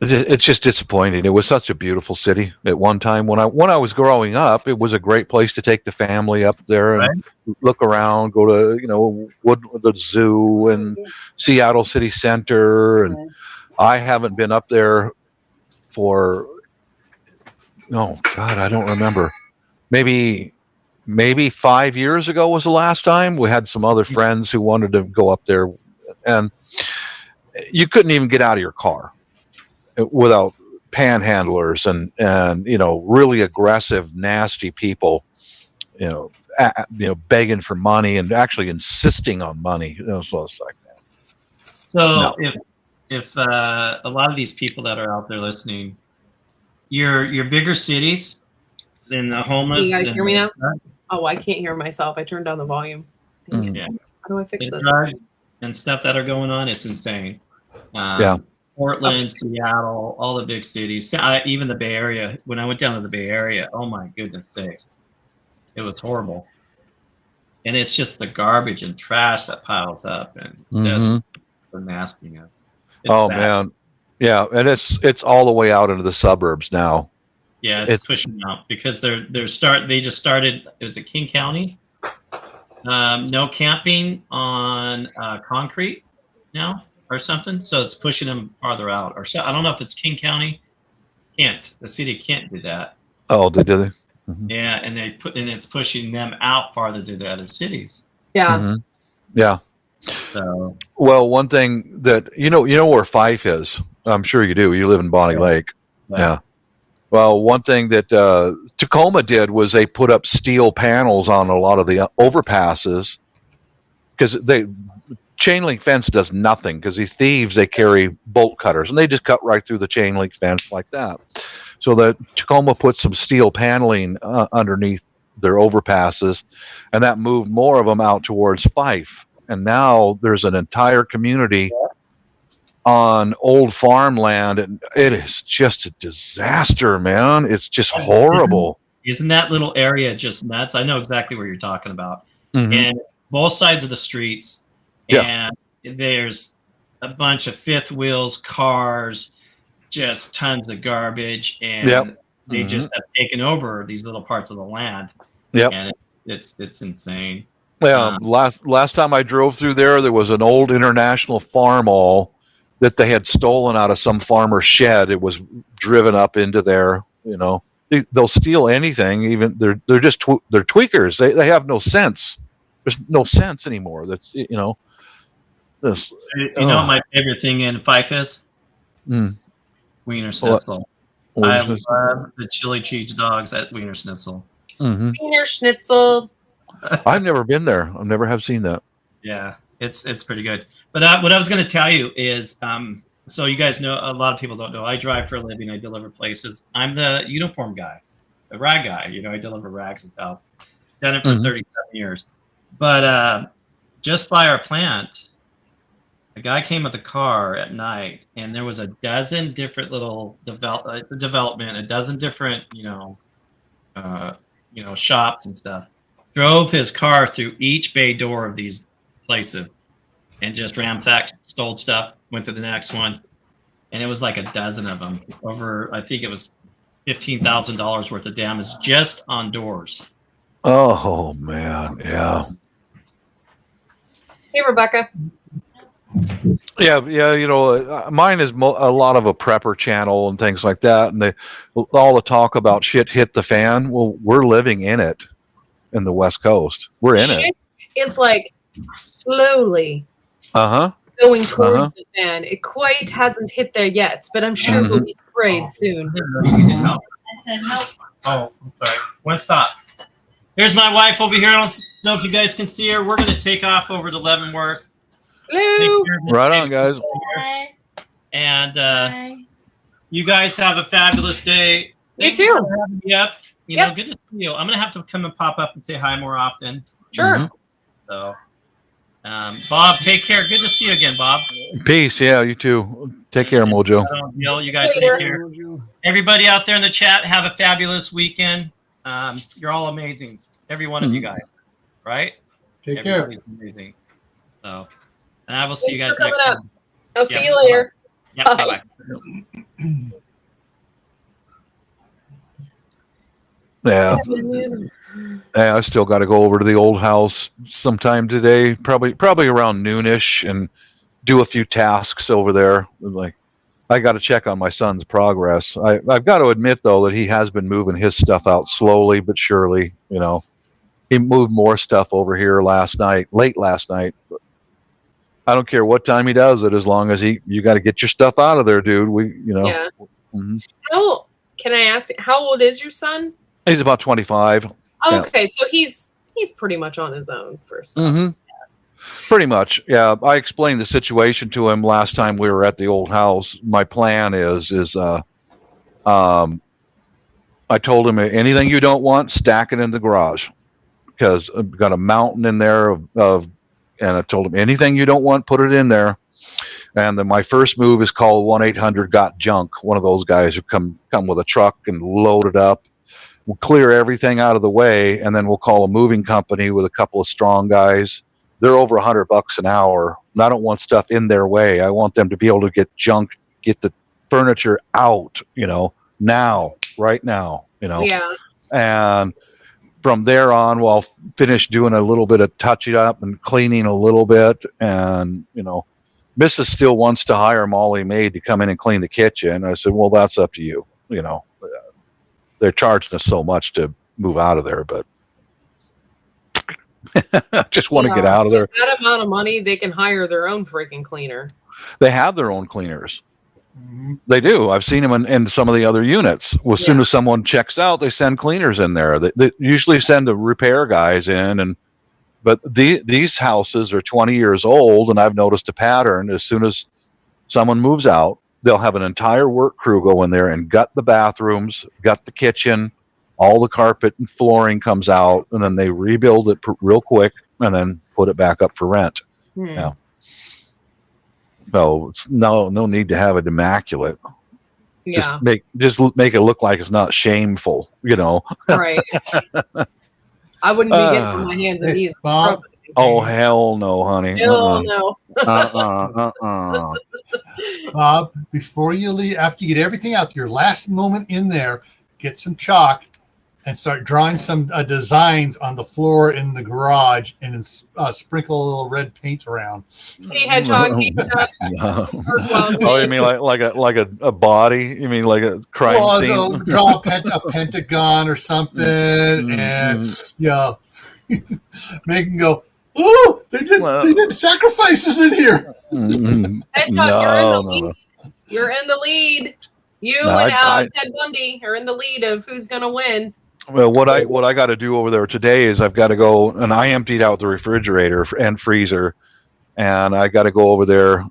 It's just disappointing. It was such a beautiful city at one time. When I was growing up, it was a great place to take the family up there and look around, go to the zoo and Seattle City Center. And I haven't been up there for I don't remember. Maybe 5 years ago was the last time. We had some other friends who wanted to go up there, and you couldn't even get out of your car without panhandlers and really aggressive, nasty people, begging for money and actually insisting on money. So it's like that. So if a lot of these people that are out there listening, your bigger cities, then the homeless. Can you guys hear me now? Oh, I can't hear myself. I turned down the volume. Yeah. How do I fix this? Drugs and stuff that are going on, it's insane. Portland, Seattle, all the big cities, even the Bay Area. When I went down to the Bay Area, oh my goodness sakes, it was horrible. And it's just the garbage and trash that piles up, and just the nastiness. It's sad. Man, yeah, and it's all the way out into the suburbs now. Yeah, it's pushing out because they just started. It was at King County. No camping on concrete now or something. So it's pushing them farther out. Or so I don't know if it's King County. Kent, the city of Kent did that. Oh, did they? Yeah, and it's pushing them out farther to the other cities. Yeah. Yeah. So well, one thing that you know where Fife is. I'm sure you do. You live in Bonnie Lake. Yeah. Well, one thing that Tacoma did was they put up steel panels on a lot of the overpasses because chain link fence does nothing because these thieves, they carry bolt cutters and they just cut right through the chain link fence like that. So that Tacoma put some steel paneling underneath their overpasses, and that moved more of them out towards Fife. And now there's an entire community on old farmland, and it is just a disaster, man. It's just horrible. Isn't that little area just nuts? I know exactly where you're talking about. And both sides of the streets, and there's a bunch of fifth wheels, cars, just tons of garbage, and they just have taken over these little parts of the land. And it's insane. Yeah, last time I drove through there was an old International Farmall that they had stolen out of some farmer's shed. It was driven up into there. They'll steal anything. Even they're just they're tweakers. They have no sense. There's no sense anymore. That's this. What my favorite thing in Fife is? Wiener Schnitzel. I love the chili cheese dogs at Wiener Schnitzel. Wiener Schnitzel. I've never been there. I never have seen that. Yeah, it's pretty good. But what I was going to tell you is, so you guys know, a lot of people don't know, I drive for a living. I deliver places. I'm the uniform guy, the rag guy. I deliver rags and towels. Done it for 37 years. But just by our plant, a guy came with a car at night, and there was a dozen different little development, a dozen different, shops and stuff. Drove his car through each bay door of these places and just ransacked, stole stuff, went to the next one. And it was like a dozen of them. Over, I think it was $15,000 worth of damage just on doors. Oh, man. Yeah. Hey, Rebecca. Yeah. Mine is a lot of a prepper channel and things like that. And all the talk about shit hit the fan. Well, we're living in it. In the West Coast, we're in it. It's like slowly going towards the fan. It quite hasn't hit there yet, but I'm sure it will be sprayed soon. I said help. Oh, I'm sorry. One stop. Here's my wife over here. I don't know if you guys can see her. We're going to take off over to Leavenworth. Hello. Right on, guys. And you guys have a fabulous day. You too. Yep. Good to see you. I'm going to have to come and pop up and say hi more often. Sure. So, Bob, take care. Good to see you again, Bob. Peace. Yeah, you too. Take care, Mojo. Bill, you guys take care. Everybody out there in the chat, have a fabulous weekend. You're all amazing. Every one of you guys, right? Take care. Everybody's amazing. So, and I will see you Thanks guys for next coming time. up. I'll see you later. Yeah, Bye. bye-bye. Yeah. Yeah, I still got to go over to the old house sometime today, probably around noonish, and do a few tasks over there. Like, I got to check on my son's progress. I've got to admit though that he has been moving his stuff out slowly but surely. You know, he moved more stuff over here late last night. But I don't care what time he does it, as long as you got to get your stuff out of there, dude. Yeah. Mhm. How can I ask? How old is your son? He's about 25. Oh, Yeah. okay, so he's pretty much on his own for stuff. Mm-hmm. Pretty much, yeah. I explained the situation to him last time we were at the old house. My plan is I told him anything you don't want, stack it in the garage, because I've got a mountain in there and I told him anything you don't want, put it in there. And then my first move is call 1-800-GOT-JUNK. One of those guys who come with a truck and load it up. We'll clear everything out of the way, and then we'll call a moving company with a couple of strong guys. They're over $100 an hour. And I don't want stuff in their way. I want them to be able to get the furniture out, now, right now, Yeah. And from there on, we'll finish doing a little bit of touching up and cleaning a little bit. And, Mrs. still wants to hire Molly Maid to come in and clean the kitchen. I said, well, that's up to you. They're charging us so much to move out of there, but I just want to get out of there. With that amount of money, they can hire their own freaking cleaner. They have their own cleaners. They do. I've seen them in some of the other units. Well, as soon as someone checks out, they send cleaners in there. They usually send the repair guys in, but these houses are 20 years old, and I've noticed a pattern. As soon as someone moves out, they'll have an entire work crew go in there and gut the bathrooms, gut the kitchen, all the carpet and flooring comes out, and then they rebuild it real quick and then put it back up for rent. Yeah. So it's no need to have it immaculate. Yeah. Just make it look like it's not shameful, Right. I wouldn't be getting on my hands and knees. Bob? Oh, hell no, honey. Hell no. Bob, before you leave, after you get everything out, your last moment in there, get some chalk and start drawing some designs on the floor in the garage, and then sprinkle a little red paint around. Hey, Hedgehog. Oh, you mean like a body? You mean like a crime scene? Draw a pentagon or something, and make them go, oh, they did sacrifices in here. Hedgehog, you're in the lead. You and Ted Bundy are in the lead of who's going to win. Well, what I got to do over there today is I've got to go, and I emptied out the refrigerator and freezer, and I got to go over there.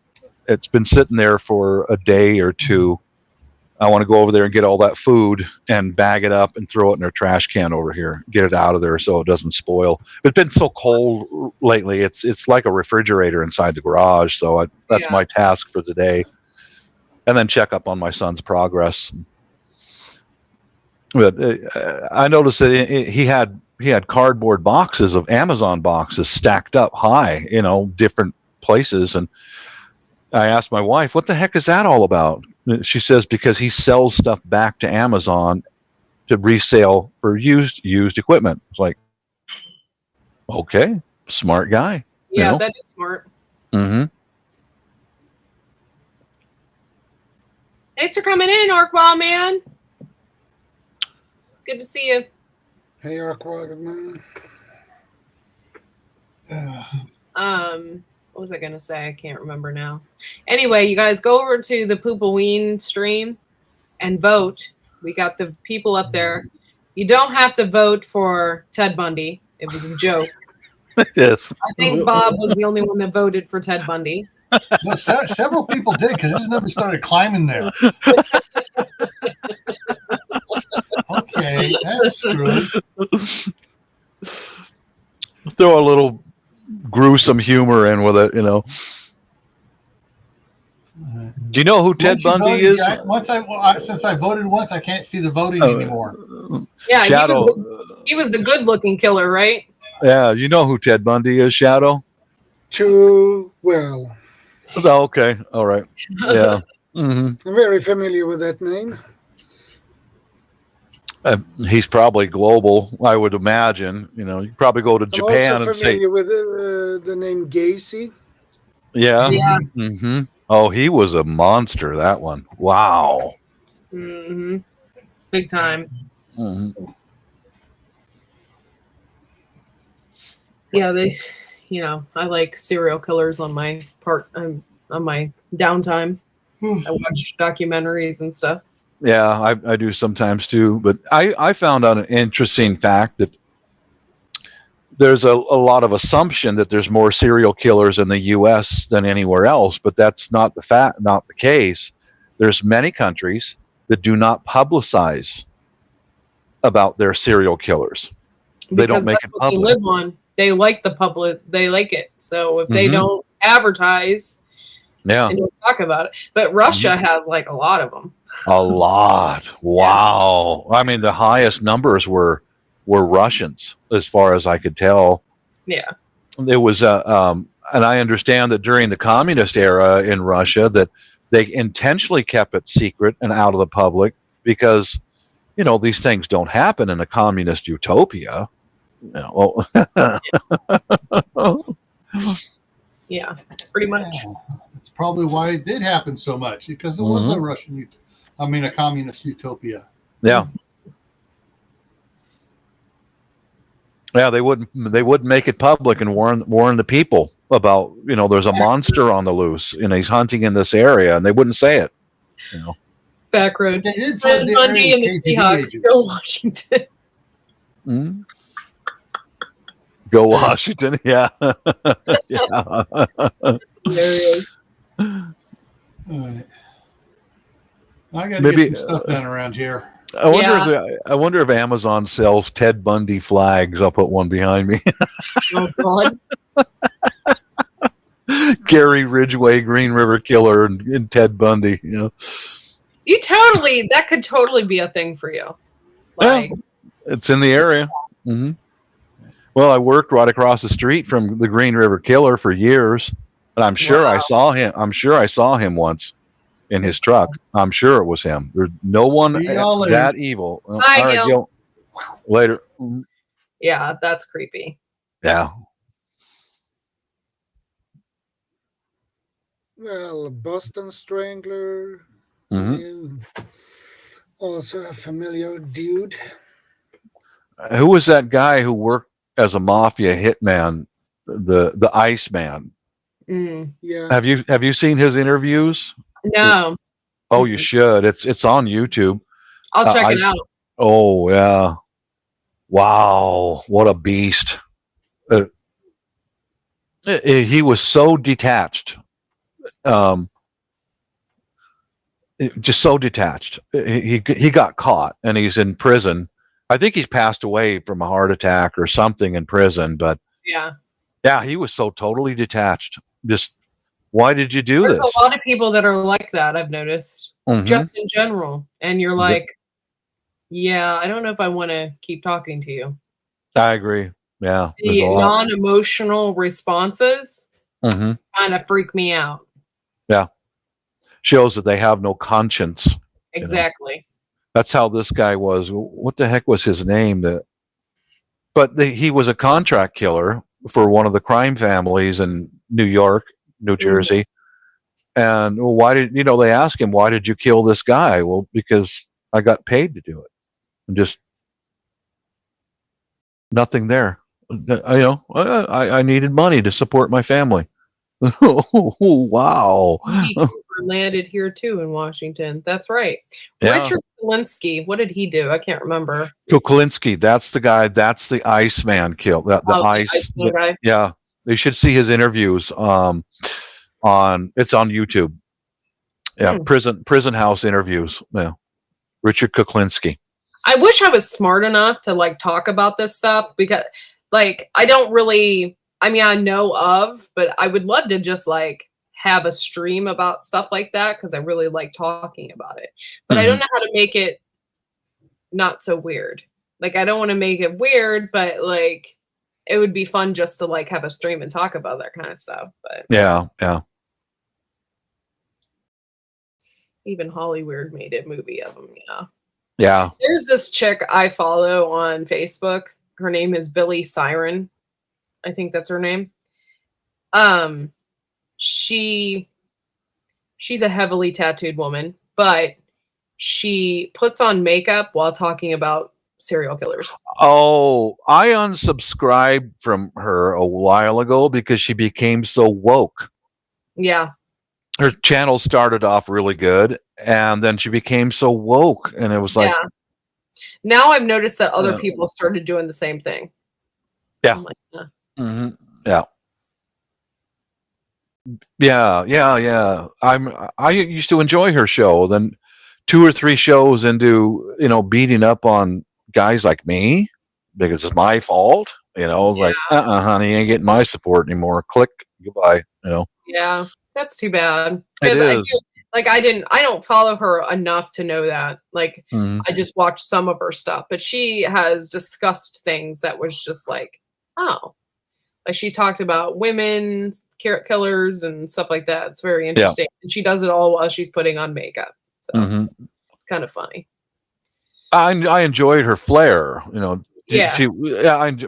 It's been sitting there for a day or two. I want to go over there and get all that food and bag it up and throw it in their trash can over here. Get it out of there so it doesn't spoil. It's been so cold lately. It's like a refrigerator inside the garage. So that's my task for today. And then check up on my son's progress. But I noticed that he had cardboard boxes of Amazon boxes stacked up high, different places. And I asked my wife, what the heck is that all about? She says, because he sells stuff back to Amazon to resale for used equipment. It's like, okay, smart guy. Yeah, that is smart. Mm-hmm. Thanks for coming in, Arkwall man. Good to see you. Hey, Arkwall man. What was I going to say? I can't remember now. Anyway, you guys go over to the Poopaween stream and vote. We got the people up there. You don't have to vote for Ted Bundy. It was a joke. Yes. I think Bob was the only one that voted for Ted Bundy. Well, several people did, because his number started climbing there. Okay, that's screwed. Throw a little gruesome humor in with it, you know. Do you know who Ted Once you Bundy voted, is? since I voted once, I can't see the voting Oh. anymore. Yeah, Shadow. he was the good-looking killer, right? Yeah, you know who Ted Bundy is, Shadow? Too well. Oh, okay, all right. Yeah. Hmm. I'm very familiar with that name. He's probably global, I would imagine. You know, you probably go to I'm Japan also and say, familiar with the name Gacy. yeah. Yeah. Hmm. Oh, he was a monster, that one. Wow. Hmm. Big time. Hmm. Yeah, I like serial killers on my on my downtime. I watch documentaries and stuff. Yeah, I do sometimes too. But I found out an interesting fact that there's a lot of assumption that there's more serial killers in the U.S. than anywhere else, but that's not the case. There's many countries that do not publicize about their serial killers. They don't Because make that's it what they public. live on. They like the public. They like it. So if they don't advertise Yeah, and don't talk about it, but Russia has like a lot of them. a lot. Wow. I mean, the highest numbers were Russians, as far as I could tell. Yeah. It was and I understand that during the communist era in Russia that they intentionally kept it secret and out of the public because, you know, these things don't happen in a communist utopia. You know, Yeah, pretty much. That's probably why it did happen so much, because it was a communist utopia. yeah. Yeah, they wouldn't make it public and warn the people about, you know, there's a monster on the loose and he's hunting in this area, and they wouldn't say it. You know. Back road. They did Ted flood the Bundy area and the with KGB Seahawks agents. go Washington. Mhm. Go Washington, yeah. Yeah. Hilarious. All right. I got to Maybe- get some stuff done around here. I wonder if Amazon sells Ted Bundy flags. I'll put one behind me. Oh God. Gary Ridgway, Green River Killer, and Ted Bundy. You know, That could totally be a thing for you. Like, it's in the area. Hmm. Well, I worked right across the street from the Green River Killer for years, and I'm sure I saw him. I'm sure I saw him once in his truck. I'm sure it was him. There's no one See y'all later. that evil. Well, Bye, all right, Gil. Gil. Later. Mhm. yeah, that's creepy. Yeah. Well, Boston Strangler. Mhm. Also a familiar dude. Who was that guy who worked as a mafia hitman? The Iceman. Mm. Yeah. Have you seen his interviews? No, Oh, you should. It's on YouTube. I'll check it Ice- out. Oh yeah. Wow, what a beast. He was so detached. Just so detached. He got caught and he's in prison. I think he's passed away from a heart attack or something in prison, but Yeah. yeah, he was so totally detached. Just, why did you do There's this? a lot of people that are like that, I've noticed, Mhm. just in general. And you're like, yeah, I don't know if I want to keep talking to you. I agree. Yeah. there's The a lot. non-emotional responses Mhm. kind of freak me out. Yeah. Shows that they have no conscience. Exactly. That's how this guy was. What the heck was his name? He was a contract killer for one of the crime families in New York, New Jersey. And why did they ask him, why did you kill this guy? Well, because I got paid to do it. And just nothing there. I needed money to support my family. Wow. He landed here too in Washington. That's right. Yeah. Richard Kalinsky. What did he do? I can't remember. Kuklinski, that's the guy. That's the Iceman kill. The Iceman guy. Yeah, you should see his interviews. It's on YouTube. Yeah, prison house interviews. Yeah, Richard Kuklinski. I wish I was smart enough to like talk about this stuff because like I don't really I mean, I know of, but I would love to just like have a stream about stuff like that because I really like talking about it. But I don't know how to make it not so weird. Like, I don't want to make it weird, but like it would be fun just to like have a stream and talk about that kind of stuff. But Yeah. even Hollywood made a movie of them. Yeah. Yeah. There's this chick I follow on Facebook. Her name is Billy Siren. I think that's her name. She's a heavily tattooed woman, but she puts on makeup while talking about serial killers. Oh, I unsubscribed from her a while ago because she became so woke. Yeah. Her channel started off really good, and then she became so woke, and it was like, yeah. Now I've noticed that other people started doing the same thing. Yeah. I'm like, Yeah. Yeah. I used to enjoy her show. Then 2 or 3 shows into, beating up on guys like me because it's my fault, like, honey, you ain't getting my support anymore. Click, goodbye, Yeah, that's too bad. It is. I don't follow her enough to know that. Like, Mhm. I just watched some of her stuff, but she has discussed things that was just like, oh, like she talked about women killers and stuff like that. It's very interesting. And she does it all while she's putting on makeup. So it's kind of funny. I enjoyed her flair, Yeah.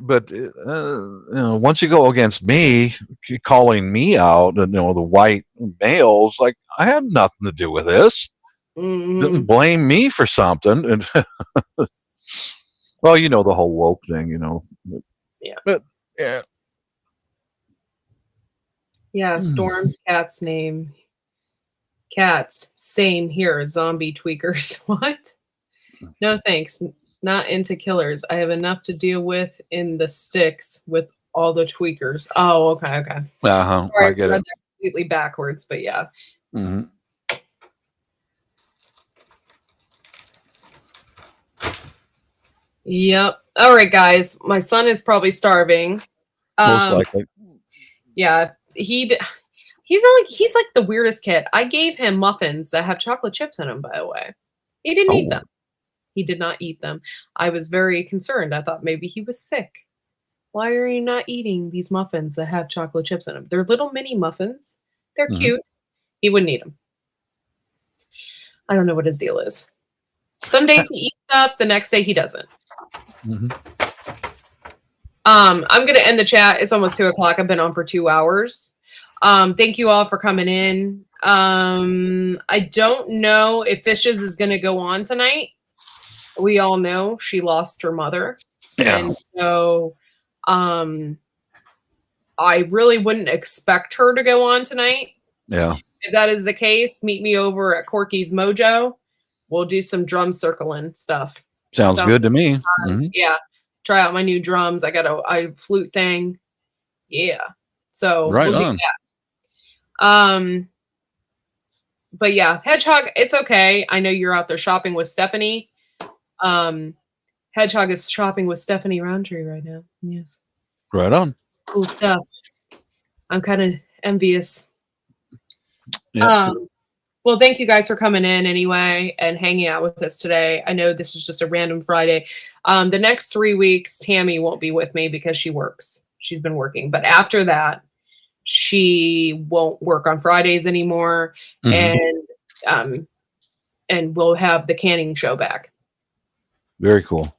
But once you go against me, calling me out, the white males, like, I had nothing to do with this. Didn't blame me for something. And well, the whole woke thing, Yeah. But yeah. Yeah, Storm's cat's name. Cats. Same here. Zombie tweakers. What? No thanks. Not into killers. I have enough to deal with in the sticks with all the tweakers. Oh, okay. Sorry, I get read it. that completely backwards, but yeah. Mm-hmm. Yep. All right, guys. My son is probably starving. Most likely. Yeah, he's like the weirdest kid. I gave him muffins that have chocolate chips in them, by the way. He didn't eat them. He did not eat them. I was very concerned. I thought maybe he was sick. Why are you not eating these muffins that have chocolate chips in them? They're little mini muffins. They're cute. He wouldn't eat them. I don't know what his deal is. Some days he eats stuff, the next day he doesn't. I'm gonna end the chat. It's almost 2:00. I've been on for 2 hours. Thank you all for coming in. I don't know if Fishes is gonna go on tonight. We all know she lost her mother. Yeah. And so I really wouldn't expect her to go on tonight. Yeah. If that is the case, meet me over at Corky's Mojo. We'll do some drum circling stuff. Sounds good to me. Yeah. Try out my new drums. I got a flute thing. Yeah. So Right we'll on. do that. But yeah, Hedgehog, it's okay. I know you're out there shopping with Stephanie. Hedgehog is shopping with Stephanie Roundtree right now. Yes. Right on. Cool stuff. I'm kind of envious. Yeah. Well, thank you guys for coming in anyway and hanging out with us today. I know this is just a random Friday. The next 3 weeks, Tammy won't be with me because she works. She's been working. But after that, she won't work on Fridays anymore. And we'll have the canning show back. Very cool.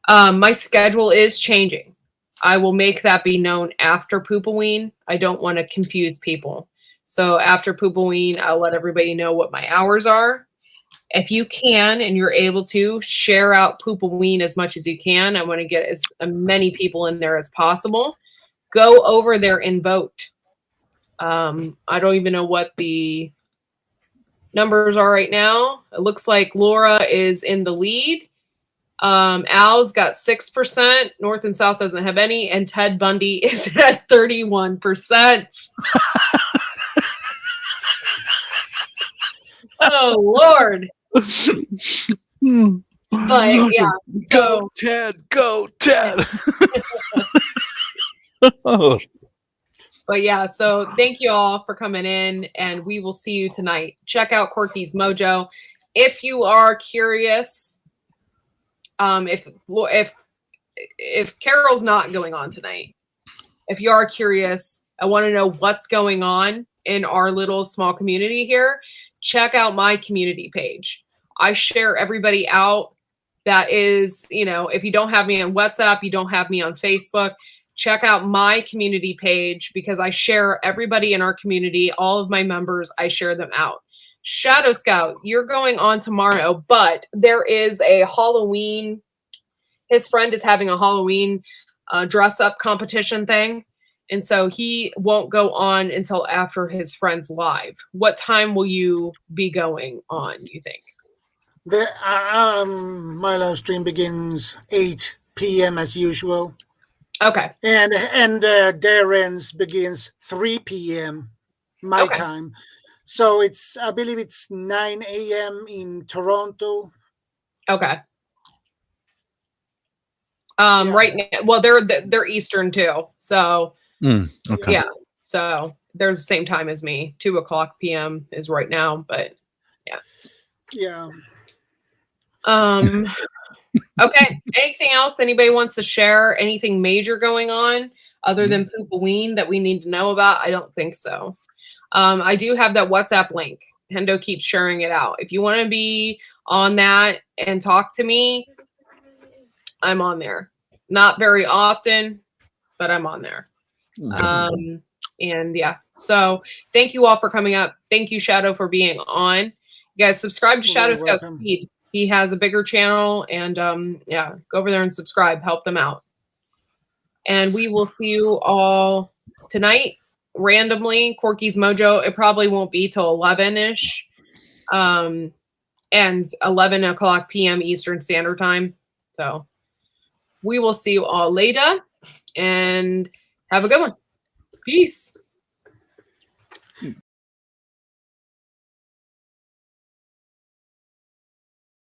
My schedule is changing. I will make that be known after Poopaween. I don't want to confuse people. So after Poopaween, I'll let everybody know what my hours are. If you can and you're able to, share out Poopaween as much as you can. I want to get as many people in there as possible. Go over there and vote. I don't even know what the numbers are right now. It looks like Laura is in the lead. Al's got 6%. North and South doesn't have any. And Ted Bundy is at 31%. Oh, Lord. But yeah. Go, Ted. Go, Ted. But yeah, so thank you all for coming in, and we will see you tonight. Check out Corky's Mojo. If you are curious, if Carol's not going on tonight, if you are curious, I want to know what's going on in our little small community here, check out my community page. I share everybody out. That is, if you don't have me on WhatsApp, you don't have me on Facebook, check out my community page because I share everybody in our community, all of my members, I share them out. Shadow Scout, you're going on tomorrow, but there is a Halloween. His friend is having a Halloween dress up competition thing. And so he won't go on until after his friend's live. What time will you be going on, you think? My live stream begins 8 p.m. as usual. Okay. And Darren's begins 3 p.m. my time. So I believe it's 9 a.m. in Toronto. Okay. Right now, well, they're Eastern too. So okay. Yeah. So they're the same time as me. 2:00 p.m. is right now, but yeah. Yeah. Okay. Anything else anybody wants to share? Anything major going on other than Poopaween that we need to know about? I don't think so. I do have that WhatsApp link. Hendo keeps sharing it out. If you want to be on that and talk to me, I'm on there. Not very often, but I'm on there. And yeah, so thank you all for coming up. Thank you, Shadow, for being on. You guys subscribe to Shadow Scout Speed. He has a bigger channel, and yeah, go over there and subscribe. Help them out. And we will see you all tonight randomly. Corky's Mojo. It probably won't be till 11-ish, and 11:00 p.m. Eastern Standard Time. So we will see you all later, and have a good one. Peace.